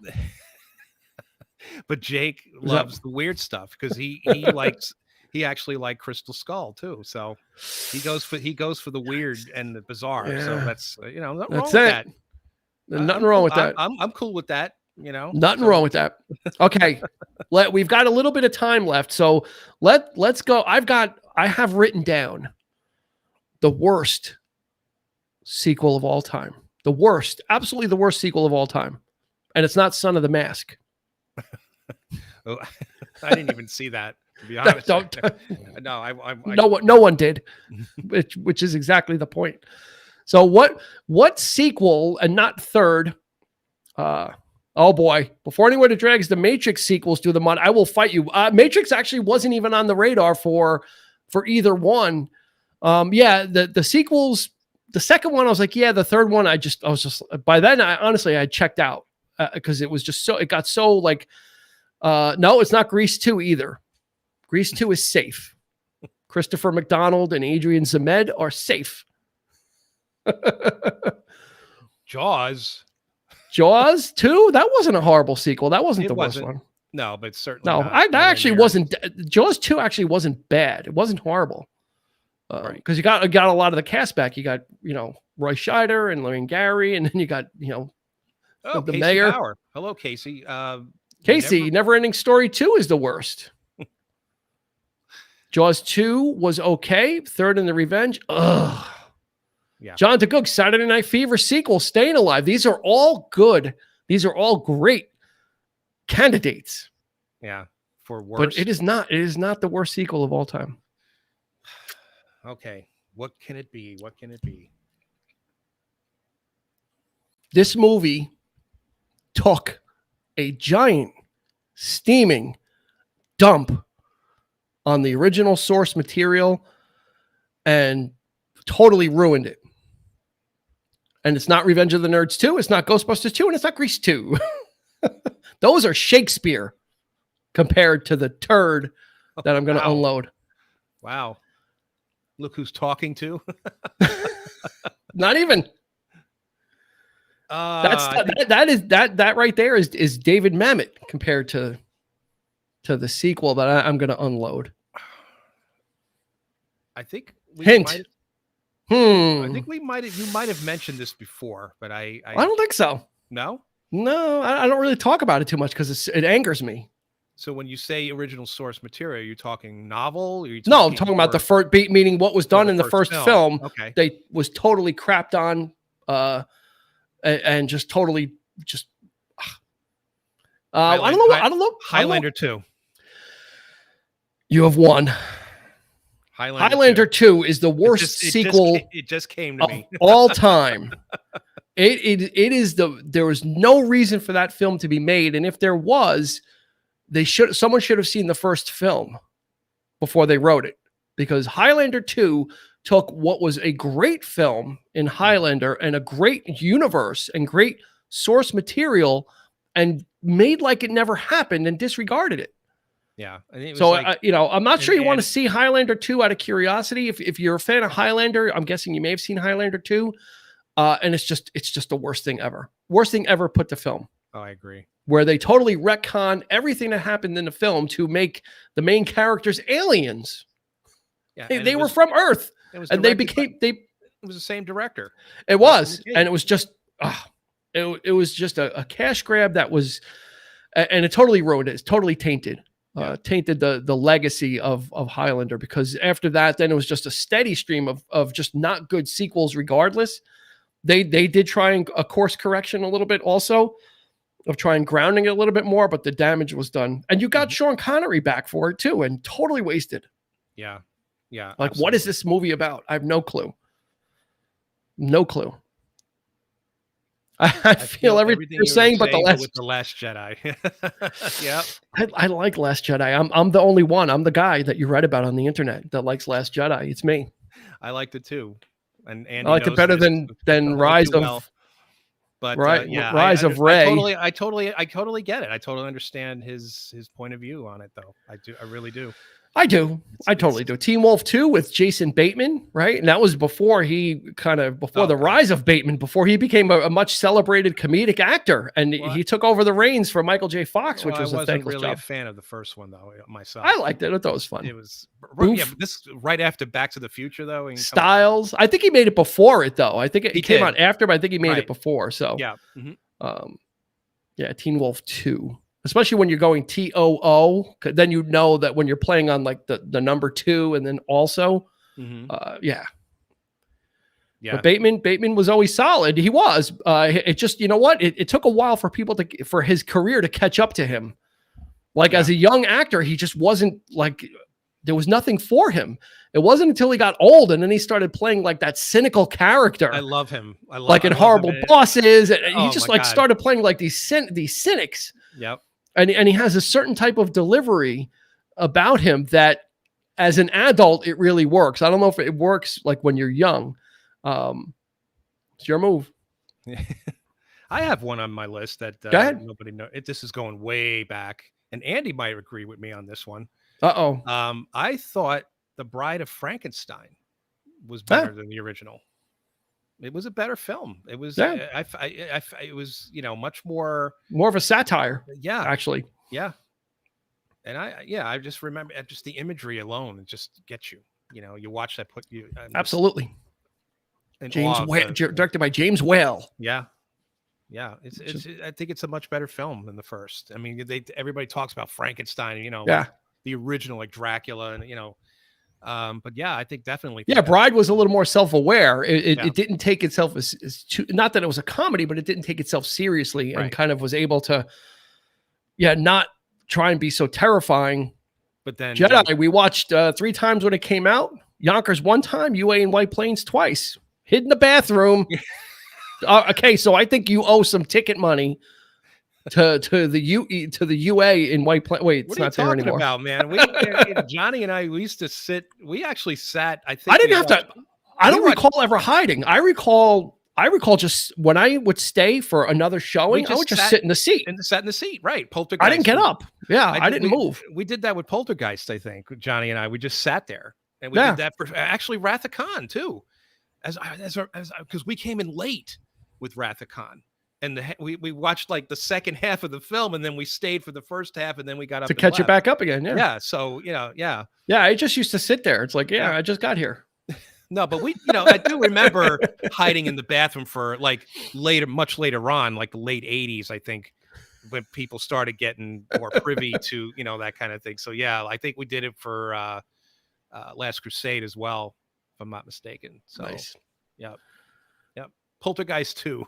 B: But Jake loves the weird stuff, because he actually liked Crystal Skull too. So he goes for the weird and the bizarre. Yeah. So that's nothing wrong with that.
A: Nothing wrong with that.
B: I'm cool with that.
A: Nothing wrong with that. Okay, we've got a little bit of time left, so let's go. I have written down the worst sequel of all time. The worst, absolutely the worst sequel of all time. And it's not Son of the Mask.
B: Oh, I didn't even see that, to be honest.
A: No one did, which is exactly the point. So what sequel, and not third, oh boy, before anyone drags the Matrix sequels through the mud, I will fight you. Matrix actually wasn't even on the radar for either one. The sequels. The second one, I was like, yeah. The third one, I was just by then, I checked out, because it was just it got so like, no, it's not Grease 2 either. Grease 2 is safe. Christopher McDonald and Adrian Zemed are safe.
B: Jaws
A: 2, that wasn't a horrible sequel. That wasn't the worst one.
B: No, but certainly
A: no. That actually wasn't. Jaws 2 actually wasn't bad. It wasn't horrible. Right, because you got a lot of the cast back. You got Roy Scheider and Lorraine Gary, and then you got the
B: Casey
A: mayor.
B: Bauer. Hello, Casey.
A: Casey, Never-Ending Story 2 is the worst. Jaws 2 was okay. Third in the Revenge. Ugh. Yeah. John DeGook, Saturday Night Fever sequel, Staying Alive. These are all good. These are all great candidates.
B: Yeah, for worst.
A: But it is not the worst sequel of all time.
B: Okay, what can it be?
A: This movie took a giant steaming dump on the original source material and totally ruined it. And it's not Revenge of the Nerds 2, it's not Ghostbusters 2, and it's not Grease 2. Those are Shakespeare compared to the turd that I'm going to unload.
B: Wow. Look who's talking to.
A: Not even. That right there is David Mamet compared to the sequel that I'm going to unload.
B: I think
A: hint.
B: I think you might have mentioned this before, but I
A: don't think so.
B: No,
A: I don't really talk about it too much because it angers me.
B: So when you say original source material, are you talking novel?
A: No, I'm talking about the first beat, meaning what was done in the first film.
B: Okay.
A: They was totally crapped on, and just totally just. I don't know.
B: Highlander 2.
A: You have won. Highlander 2 is the worst sequel.
B: It just came to me
A: all time. It is there was no reason for that film to be made, and if there was, someone should have seen the first film before they wrote it, because Highlander 2 took what was a great film in Highlander and a great universe and great source material and made like it never happened and disregarded it.
B: Yeah.
A: So, I'm not sure you want to see Highlander 2 out of curiosity. If you're a fan of Highlander, I'm guessing you may have seen Highlander 2. And it's just the worst thing ever. Worst thing ever put to film.
B: Oh, I agree.
A: Where they totally retcon everything that happened in the film to make the main characters aliens.
B: Yeah,
A: They were from Earth, and they became
B: It was the same director.
A: It was, and it was just it was just a cash grab that was, and it totally ruined it. It's totally tainted. Tainted the legacy of Highlander, because after that, then it was just a steady stream of just not good sequels. Regardless, they did try a course correction a little bit also, of trying grounding it a little bit more, but the damage was done. And you got Sean Connery back for it too, and totally wasted.
B: Yeah. Yeah.
A: Like, what is this movie about? I have no clue. No clue. I feel everything you're saying, but
B: with the Last Jedi. Yeah.
A: I like Last Jedi. I'm the only one. I'm the guy that you read about on the internet that likes Last Jedi. It's me.
B: I liked it too. And Andy
A: I liked it better than Rise of
B: But
A: Rise of Rey.
B: I totally get it. I totally understand his point of view on it, though. I do. I really do.
A: I do. I totally do. Teen Wolf 2 with Jason Bateman, right? And that was before the rise of Bateman, before he became a much celebrated comedic actor, and he took over the reins from Michael J. Fox, which was a thankless job.
B: I wasn't really a fan of the first one, though, myself.
A: I liked it. I thought it was fun.
B: It was, yeah, but this right after Back to the Future, though.
A: Styles. I think he made it before it, though. I think it came out after, but I think he made it before. So
B: yeah.
A: Teen Wolf 2. Especially when you're going TOO, then you know that when you're playing on like the number 2 and then also, yeah. But Bateman was always solid. He was. It just, you know what? It took a while for for his career to catch up to him. Like as a young actor, he just wasn't like, there was nothing for him. It wasn't until he got old and then he started playing like that cynical character.
B: I love him.
A: In Horrible Bosses. And he just started playing like these cynics.
B: Yep.
A: And he has a certain type of delivery about him that as an adult, it really works. I don't know if it works like when you're young. It's your move.
B: I have one on my list that nobody knows. This is going way back. And Andy might agree with me on this one. I thought The Bride of Frankenstein was better than the original. It was a better film. It was, it was, much more
A: of a satire.
B: Yeah,
A: actually.
B: Yeah. And I just remember just the imagery alone, it just gets you, you watch that, put you.
A: Absolutely. Directed by James Whale.
B: Yeah. Yeah. I think it's a much better film than the first. I mean, everybody talks about Frankenstein, like the original, like Dracula and, but yeah, I think definitely.
A: Yeah, Bride was a little more self-aware. It didn't take itself as too, not that it was a comedy, but it didn't take itself seriously and kind of was able to, not try and be so terrifying.
B: But then
A: Jedi, we watched 3 times when it came out. Yonkers 1 time, UA and White Plains twice. Hid in the bathroom. Okay, so I think you owe some ticket money to the UA in White Plains. Wait, it's not there anymore.
B: What are you talking about, man? Johnny and I, we used to sit. We actually sat. I think
A: I didn't have to. I don't recall ever hiding. I recall just when I would stay for another showing, I would just sit in the seat.
B: Sat in the seat, right? Poltergeist.
A: I didn't get up. Yeah, I didn't move.
B: We did that with Poltergeist, I think. Johnny and I, we just sat there, and we did that for actually Wrath of Khan too, as because we came in late with Wrath of Khan. And we watched like the second half of the film, and then we stayed for the first half, and then we got up
A: to catch it back up again. Yeah.
B: Yeah. So yeah.
A: I just used to sit there. It's like, I just got here.
B: No, but we, I do remember hiding in the bathroom for like much later on, like the late 80s, I think, when people started getting more privy to, that kind of thing. So yeah, I think we did it for Last Crusade as well, if I'm not mistaken. So
A: nice.
B: Yep. Poltergeist 2.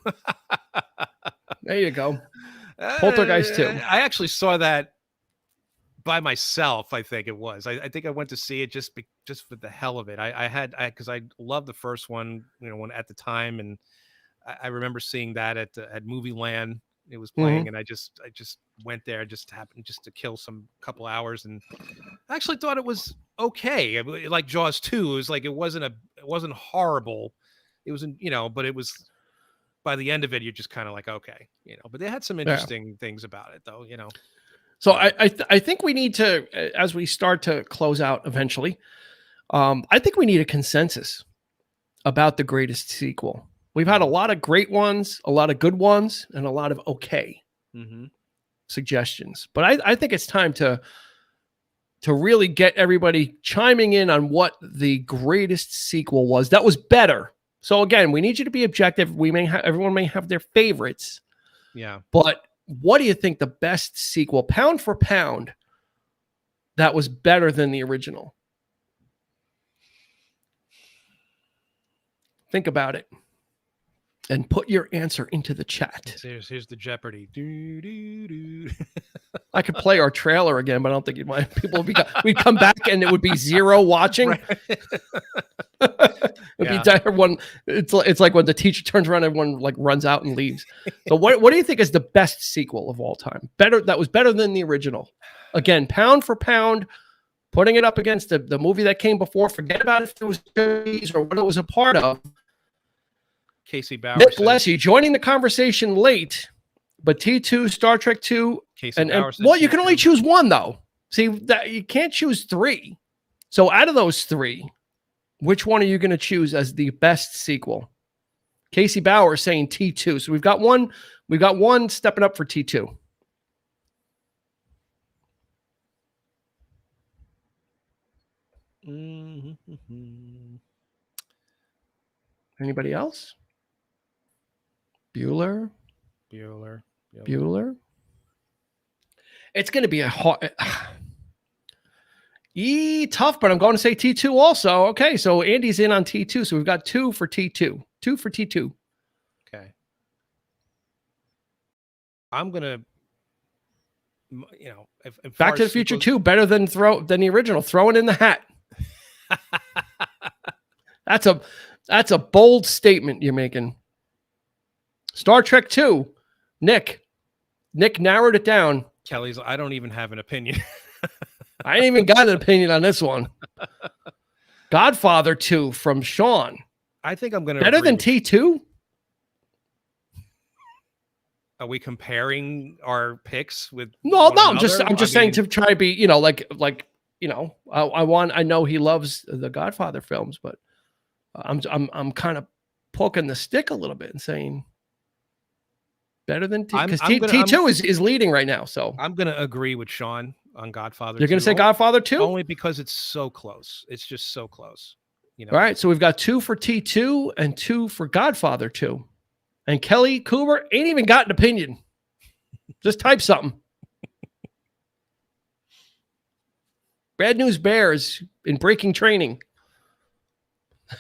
A: There you go. Poltergeist 2.
B: I actually saw that by myself. I think it was. I think I went to see it just for the hell of it. Because I loved the first one, when at the time, and I remember seeing that at Movie Land. It was playing, and I just went there. Just happened to kill some couple hours, and I actually thought it was okay. Like Jaws 2, it was like it wasn't horrible. It was, but it was, by the end of it, you're just kind of like, okay, but they had some interesting things about it though,
A: So I think we need to, as we start to close out eventually, I think we need a consensus about the greatest sequel. We've had a lot of great ones, a lot of good ones, and a lot of okay. suggestions. But I think it's time to really get everybody chiming in on what the greatest sequel was that was better. So again, we need you to be objective. Everyone may have their favorites.
B: Yeah.
A: But what do you think the best sequel, pound for pound, that was better than the original? Think about it. And put your answer into the chat.
B: Here's the Jeopardy. Do, do, do.
A: I could play our trailer again, but I don't think you'd mind. We'd come back and it would be 0 watching.
B: Right.
A: It'd be everyone. It's like when the teacher turns around, everyone like runs out and leaves. So what do you think is the best sequel of all time? That was better than the original. Again, pound for pound, putting it up against the movie that came before. Forget about if it was or what it was a part of.
B: Casey Bauer.
A: Nick, bless you, joining the conversation late, but T2, Star Trek 2, and well, you can only choose one though. See, that you can't choose 3. So out of those 3, which one are you going to choose as the best sequel? Casey Bauer saying T2. So we've got one stepping up for T2. Anybody else? Bueller. It's going to be a hard, tough, but I'm going to say T2 also. Okay, so Andy's in on T2, so we've got 2 for T2. 2 for T2.
B: Okay. I'm gonna, if
A: Back to the Future 2 better than the original. Throw it in the hat. That's a bold statement you're making. Star Trek 2, Nick narrowed it down.
B: Kelly's, I don't even have an opinion.
A: I ain't even got an opinion on this one. Godfather 2 from Sean.
B: I think I'm going to
A: better than T2.
B: Are we comparing our picks with?
A: No. I'm just saying to try to be, I know he loves the Godfather films, but I'm kind of poking the stick a little bit and saying better than T, because T2 is leading right now. So
B: I'm going to agree with Sean on Godfather.
A: You're going to say Godfather 2?
B: Only because it's so close. It's just so close.
A: All right. So we've got 2 for T2 and 2 for Godfather 2. And Kelly Cooper ain't even got an opinion. Just type something. Bad News Bears in Breaking Training.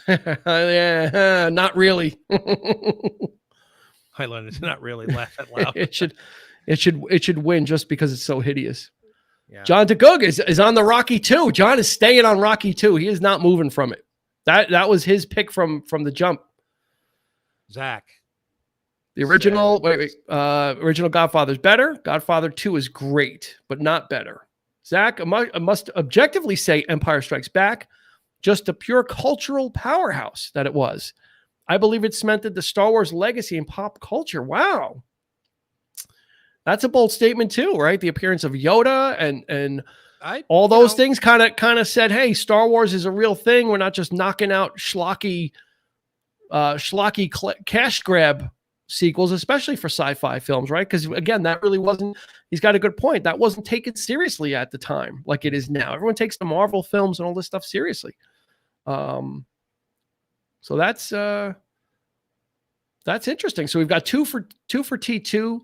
A: Yeah, not really.
B: I learned it's not really laugh out loud.
A: It should win just because it's so hideous.
B: Yeah.
A: John DeGoog is on the Rocky 2. John is staying on Rocky 2. He is not moving from it. That was his pick from the jump.
B: Zach.
A: The original original Godfather is better. Godfather 2 is great, but not better. Zach, I must objectively say Empire Strikes Back, just a pure cultural powerhouse that it was. I believe it cemented the Star Wars legacy in pop culture. Wow. That's a bold statement too, right? The appearance of Yoda and all those things kind of said, hey, Star Wars is a real thing. We're not just knocking out schlocky cash grab sequels, especially for sci-fi films, right? Because again, that really wasn't, he's got a good point. That wasn't taken seriously at the time like it is now. Everyone takes the Marvel films and all this stuff seriously. So that's interesting. So we've got 2 for T2,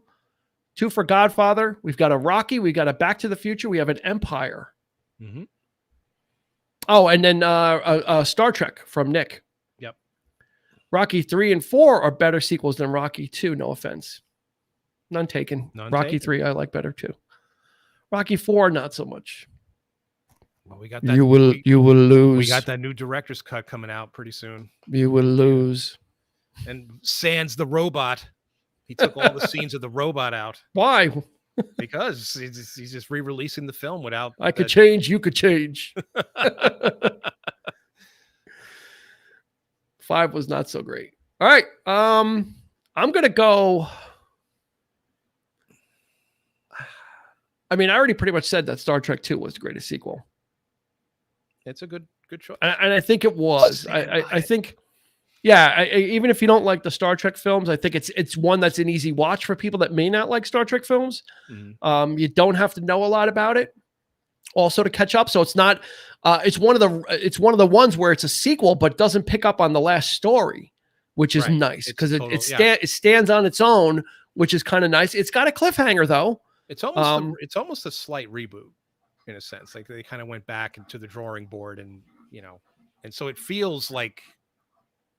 A: 2 for Godfather. We've got a Rocky. We've got a Back to the Future. We have an Empire.
B: Mm-hmm.
A: Oh, and then a Star Trek from Nick.
B: Yep.
A: Rocky 3 and 4 are better sequels than Rocky 2. No offense. None taken. Rocky 3 I like better too. Rocky 4 not so much.
B: Well, we got that.
A: You will lose.
B: We got that new director's cut coming out pretty soon.
A: You will lose.
B: And sans the robot. He took all the scenes of the robot out.
A: Why?
B: Because he's just re-releasing the film without.
A: I could change. You could change. 5 was not so great. All right. I'm going to go. I mean, I already pretty much said that Star Trek 2 was the greatest sequel.
B: It's a good choice.
A: And I think it was. I think Yeah, even if you don't like the Star Trek films, I think it's one that's an easy watch for people that may not like Star Trek films. You don't have to know a lot about it also to catch up. So it's not it's one of the ones where it's a sequel but doesn't pick up on the last story, which is nice because it stands on its own, which is kind of nice. It's got a cliffhanger though.
B: It's almost a slight reboot in a sense. Like they kind of went back into the drawing board and, and so it feels like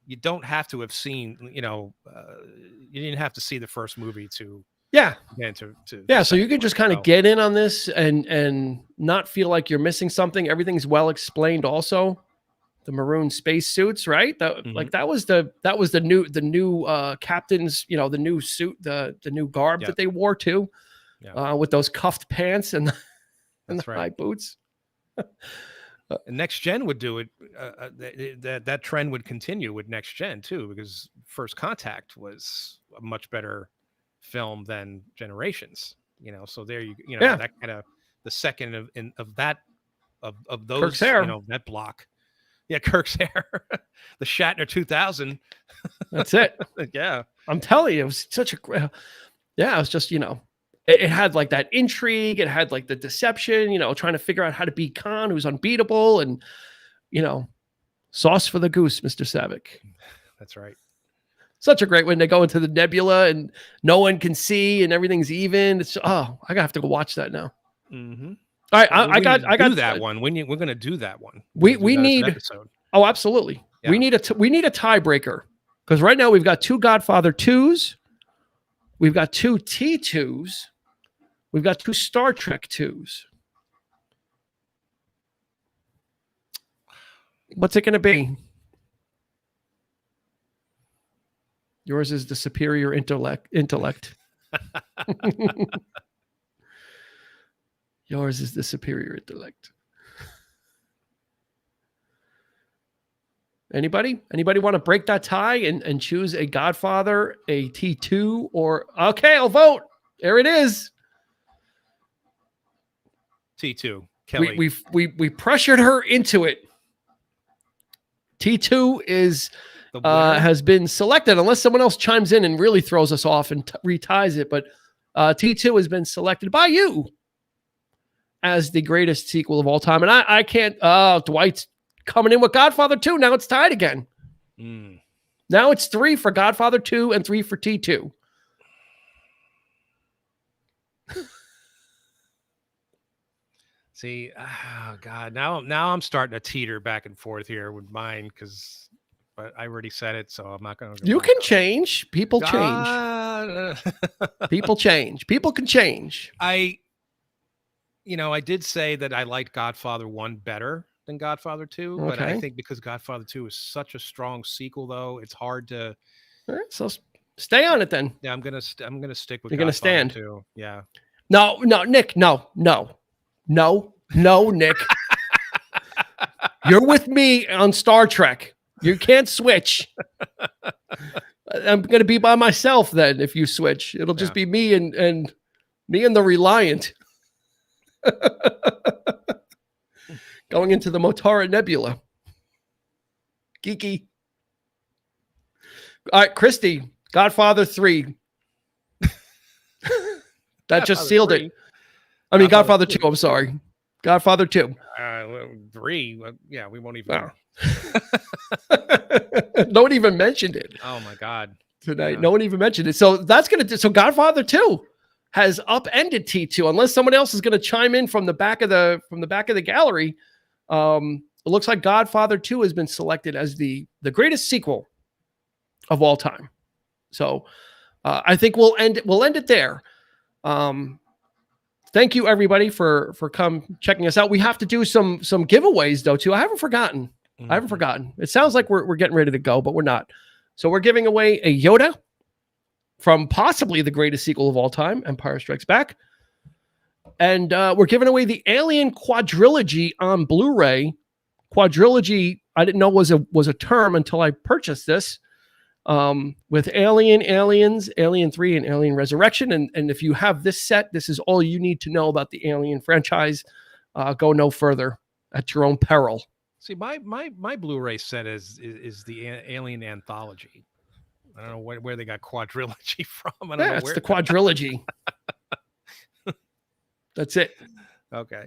B: you don't have to have seen, you didn't have to see the first movie to
A: so you can just kind of get in on this and not feel like you're missing something. Everything's well explained. Also, the maroon space suits, right? That was the new captains, the new suit, the new garb that they wore too, with those cuffed pants and the high boots.
B: Next Gen would do it. That trend would continue with Next Gen too, because First Contact was a much better film than Generations. So there that kind of the second of those
A: Kirk's hair.
B: That block. Yeah, Kirk's hair, the Shatner 2000.
A: That's it.
B: Yeah,
A: I'm telling you, it was such a. Yeah, it was just It had like that intrigue. It had like the deception, trying to figure out how to beat Khan, who's unbeatable, and sauce for the goose, Mr. Savick.
B: That's right.
A: Such a great when they go into the nebula and no one can see and everything's even. It's I have to go watch that now.
B: Mm-hmm.
A: All right, I got
B: that one. We're going to do that one.
A: We need episode. Oh, absolutely. Yeah. We need a tiebreaker because right now we've got 2 Godfather 2s, we've got 2 T2s. We've got 2 Star Trek 2s. What's it going to be? Yours is the superior intellect. Yours is the superior intellect. Anybody want to break that tie and choose a Godfather, a T2, or okay, I'll vote. There it is.
B: T2. Kelly.
A: We pressured her into it. T2 is has been selected, unless someone else chimes in and really throws us off and reties it. But T2 has been selected by you as the greatest sequel of all time. And I can't. Dwight's coming in with Godfather 2. Now it's tied again. Now it's 3 for Godfather 2 and 3 for T2.
B: See, oh God, now I'm starting to teeter back and forth here with mine but I already said it, so I'm not going to.
A: You can change. People change. People change. People can change.
B: I did say that I liked Godfather 1 better than Godfather 2, but I think because Godfather 2 is such a strong sequel, though, it's hard to.
A: All right, so stay on it then.
B: Yeah, I'm gonna stick with.
A: You're gonna stand.
B: 2. Yeah.
A: No, Nick. No, Nick. You're with me on Star Trek. You can't switch. I'm going to be by myself then if you switch. It'll just be me and the Reliant. Going into the Motara Nebula. Geeky. All right, Christy, Godfather 3. That just sealed 3. It. I mean, Godfather 2, I'm sorry. Godfather 2.
B: 3. Yeah, we won't even.
A: No one even mentioned it.
B: Oh my God.
A: Tonight. Yeah. No one even mentioned it. So that's going to, so Godfather 2 has upended T2 unless someone else is going to chime in from the back of the gallery. It looks like Godfather 2 has been selected as the greatest sequel of all time. So I think we'll end it there. Thank you everybody for checking us out. We have to do some giveaways though too. I haven't forgotten. It sounds like we're getting ready to go, but we're not. So we're giving away a Yoda from possibly the greatest sequel of all time, Empire Strikes Back. And we're giving away the Alien Quadrilogy on Blu-ray. Quadrilogy, I didn't know was a term until I purchased this. With Alien, Aliens, Alien 3, and Alien Resurrection. And if you have this set, this is all you need to know about the Alien franchise. Go no further at your own peril.
B: See, my Blu-ray set is the Alien Anthology. I don't know where they got quadrilogy from. I don't know
A: It's
B: where.
A: the quadrilogy. That's it.
B: Okay.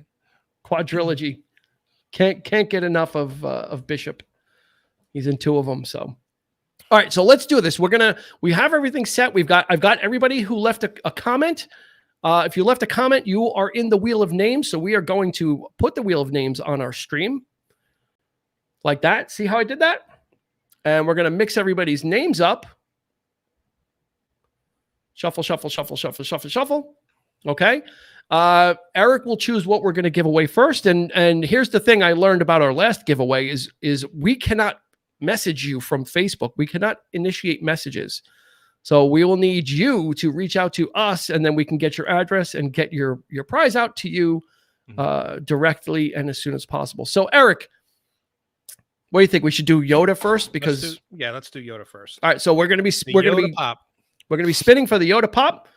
A: Quadrilogy. Can't get enough of Bishop. He's in 2 of them. So, all right. So let's do this. We have everything set. I've got everybody who left a comment. If you left a comment, you are in the Wheel of Names. So we are going to put the Wheel of Names on our stream like that. See how I did that? And we're going to mix everybody's names up. Shuffle, shuffle, shuffle, shuffle, shuffle, shuffle. Okay. Eric will choose what we're going to give away first. And here's the thing I learned about our last giveaway is we cannot message you from Facebook. We cannot initiate messages. So we will need you to reach out to us, and then we can get your address and get your prize out to you directly and as soon as possible. So Eric, what do you think? We should do Yoda first because
B: let's do Yoda first.
A: All right, so we're going to be
B: Pop.
A: We're going to be spinning for the Yoda Pop.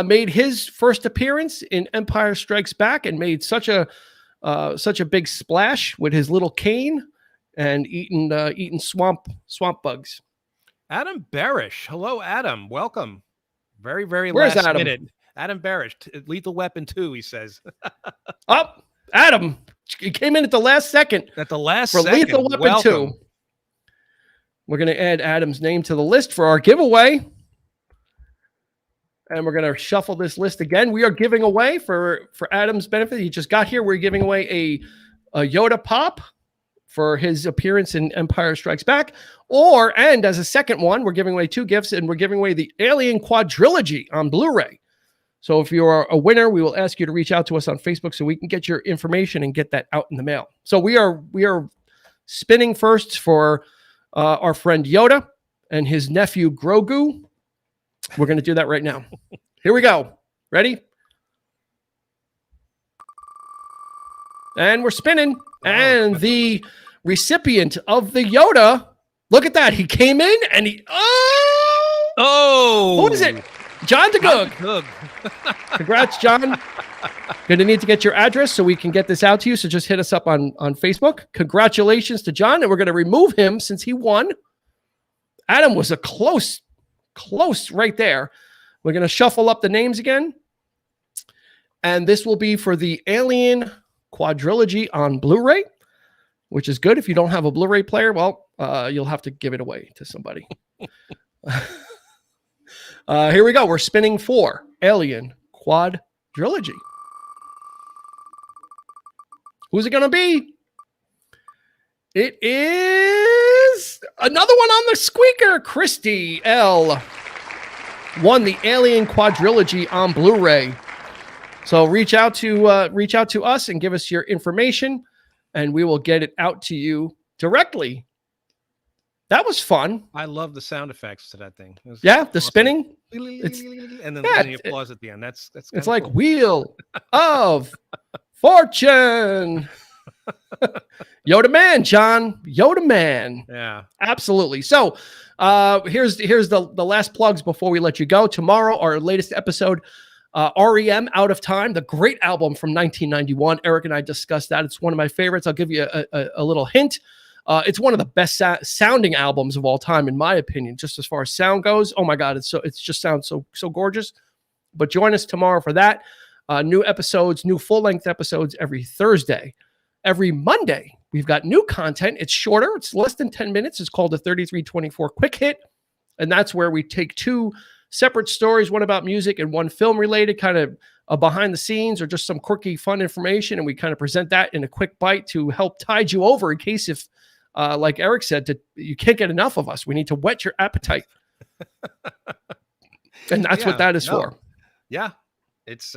A: Made his first appearance in Empire Strikes Back and made such a big splash with his little cane and eating swamp bugs.
B: Adam Barish. Hello, Adam. Welcome. Very, very
A: Where's
B: last
A: Adam?
B: minute. Adam Barish. Lethal Weapon 2, he says.
A: Adam. He came in at the last second.
B: At the last
A: for
B: second.
A: Lethal Weapon
B: Welcome.
A: 2. We're going to add Adam's name to the list for our giveaway. And we're going to shuffle this list again. We are giving away for Adam's benefit. He just got here. We're giving away a Yoda Pop for his appearance in Empire Strikes Back. And as a second one, we're giving away 2 gifts, and we're giving away the Alien Quadrilogy on Blu-ray. So if you're a winner, we will ask you to reach out to us on Facebook so we can get your information and get that out in the mail. So we are spinning first for our friend Yoda and his nephew Grogu. We're going to do that right now. Here we go. Ready? And we're spinning. And the recipient of the Yoda, look at that. He came in and who is it? John DeGoog. Congrats, John. Going to need to get your address so we can get this out to you. So just hit us up on Facebook. Congratulations to John. And we're going to remove him since he won. Adam was a close right there. We're going to shuffle up the names again. And this will be for the Alien Quadrilogy on Blu-ray, which is good. If you don't have a Blu-ray player, well, you'll have to give it away to somebody. Here we go. We're spinning for Alien Quadrilogy. Who's it going to be? It is another one on the squeaker. Christy L. won the Alien Quadrilogy on Blu-ray. So reach out to us and give us your information, and we will get it out to you directly. That was fun.
B: I love the sound effects to that thing.
A: The awesome. Spinning.
B: And then the applause at the end. That's
A: it's like
B: cool.
A: Wheel of Fortune. Yoda man, John. Yoda man.
B: Yeah.
A: Absolutely. So here's the last plugs before we let you go. Tomorrow, our latest episode, REM Out of Time, the great album from 1991. Eric and I discussed that. It's one of my favorites. I'll give you a little hint. It's one of the best sounding albums of all time, in my opinion, just as far as sound goes. Oh my God, it just sounds so gorgeous. But join us tomorrow for that. New episodes, new full-length episodes every Thursday. Every Monday, we've got new content. It's shorter. It's less than 10 minutes. It's called the 3324 Quick Hit. And that's where we take 2 separate stories, one about music and one film related, kind of behind the scenes or just some quirky, fun information. And we kind of present that in a quick bite to help tide you over in case if, like Eric said, you can't get enough of us. We need to whet your appetite. And that's what that is for.
B: Yeah. It's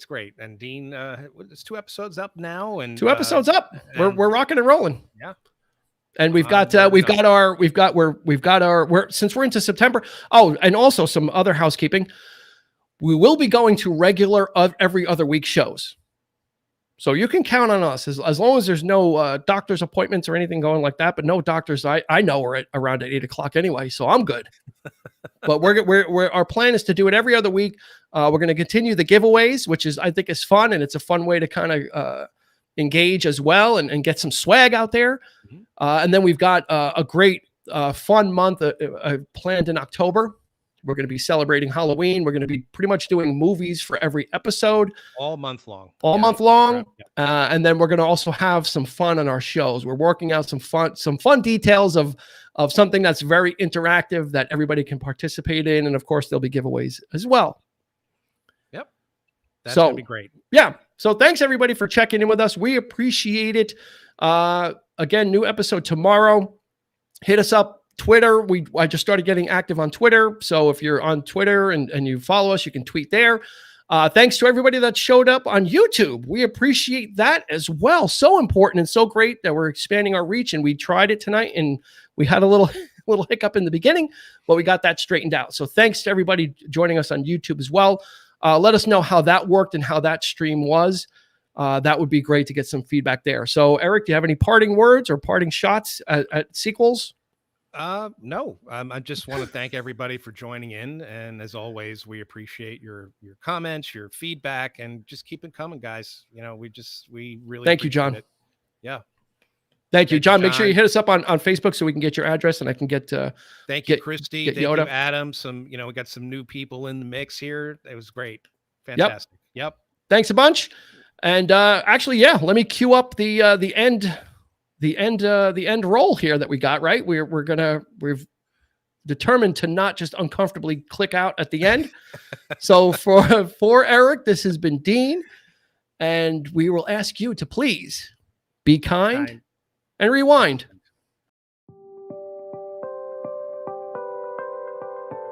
B: great. And Dean, it's 2 episodes up now, and 2
A: episodes up. We're rocking and rolling.
B: Yeah.
A: And we've got since we're into September. Oh, and also some other housekeeping. We will be going to regular every other week shows. So you can count on us as long as there's no doctor's appointments or anything going like that. But no doctors I know are around at 8:00 anyway, so I'm good. But our plan is to do it every other week. We're going to continue the giveaways, which I think is fun, and it's a fun way to kind of engage as well and get some swag out there. And then we've got a great fun month planned in October. We're going to be celebrating Halloween. We're going to be pretty much doing movies for every episode.
B: All month long.
A: Month long. And then we're going to also have some fun on our shows. We're working out some fun details of something that's very interactive that everybody can participate in. And of course, there'll be giveaways as well.
B: Yep. That's going to be great.
A: Yeah. So thanks everybody for checking in with us. We appreciate it. Again, new episode tomorrow. Hit us up. Twitter, I just started getting active on Twitter. So if you're on Twitter and you follow us, you can tweet there. Thanks to everybody that showed up on YouTube. We appreciate that as well. So important and so great that we're expanding our reach. And we tried it tonight and we had a little hiccup in the beginning, but we got that straightened out. So thanks to everybody joining us on YouTube as well. Let us know how that worked and how that stream was. That would be great to get some feedback there. So Eric, do you have any parting words or parting shots at sequels?
B: No, I just want to thank everybody for joining in. And as always, we appreciate your comments, your feedback, and just keep it coming, guys. You know, we really
A: thank you, John.
B: It. Yeah.
A: Thank you, John. Make sure you hit us up on Facebook so we can get your address and I can get
B: thank you, Christy. Thank
A: Yoda.
B: You, Adam. We got some new people in the mix here. It was great. Fantastic. Yep.
A: Thanks a bunch. And actually, let me cue up the end roll here that we got, right? We've determined to not just uncomfortably click out at the end. So for Eric, this has been Dean, and we will ask you to please be kind and rewind.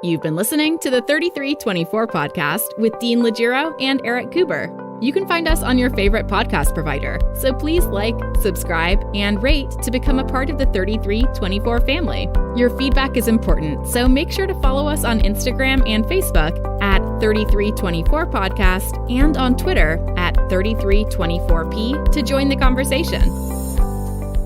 C: You've been listening to the 3324 podcast with Dean Legiro and Eric Kuber. You can find us on your favorite podcast provider, so please like, subscribe, and rate to become a part of the 3324 family. Your feedback is important, so make sure to follow us on Instagram and Facebook at 3324 podcast and on Twitter at 3324p to join the conversation.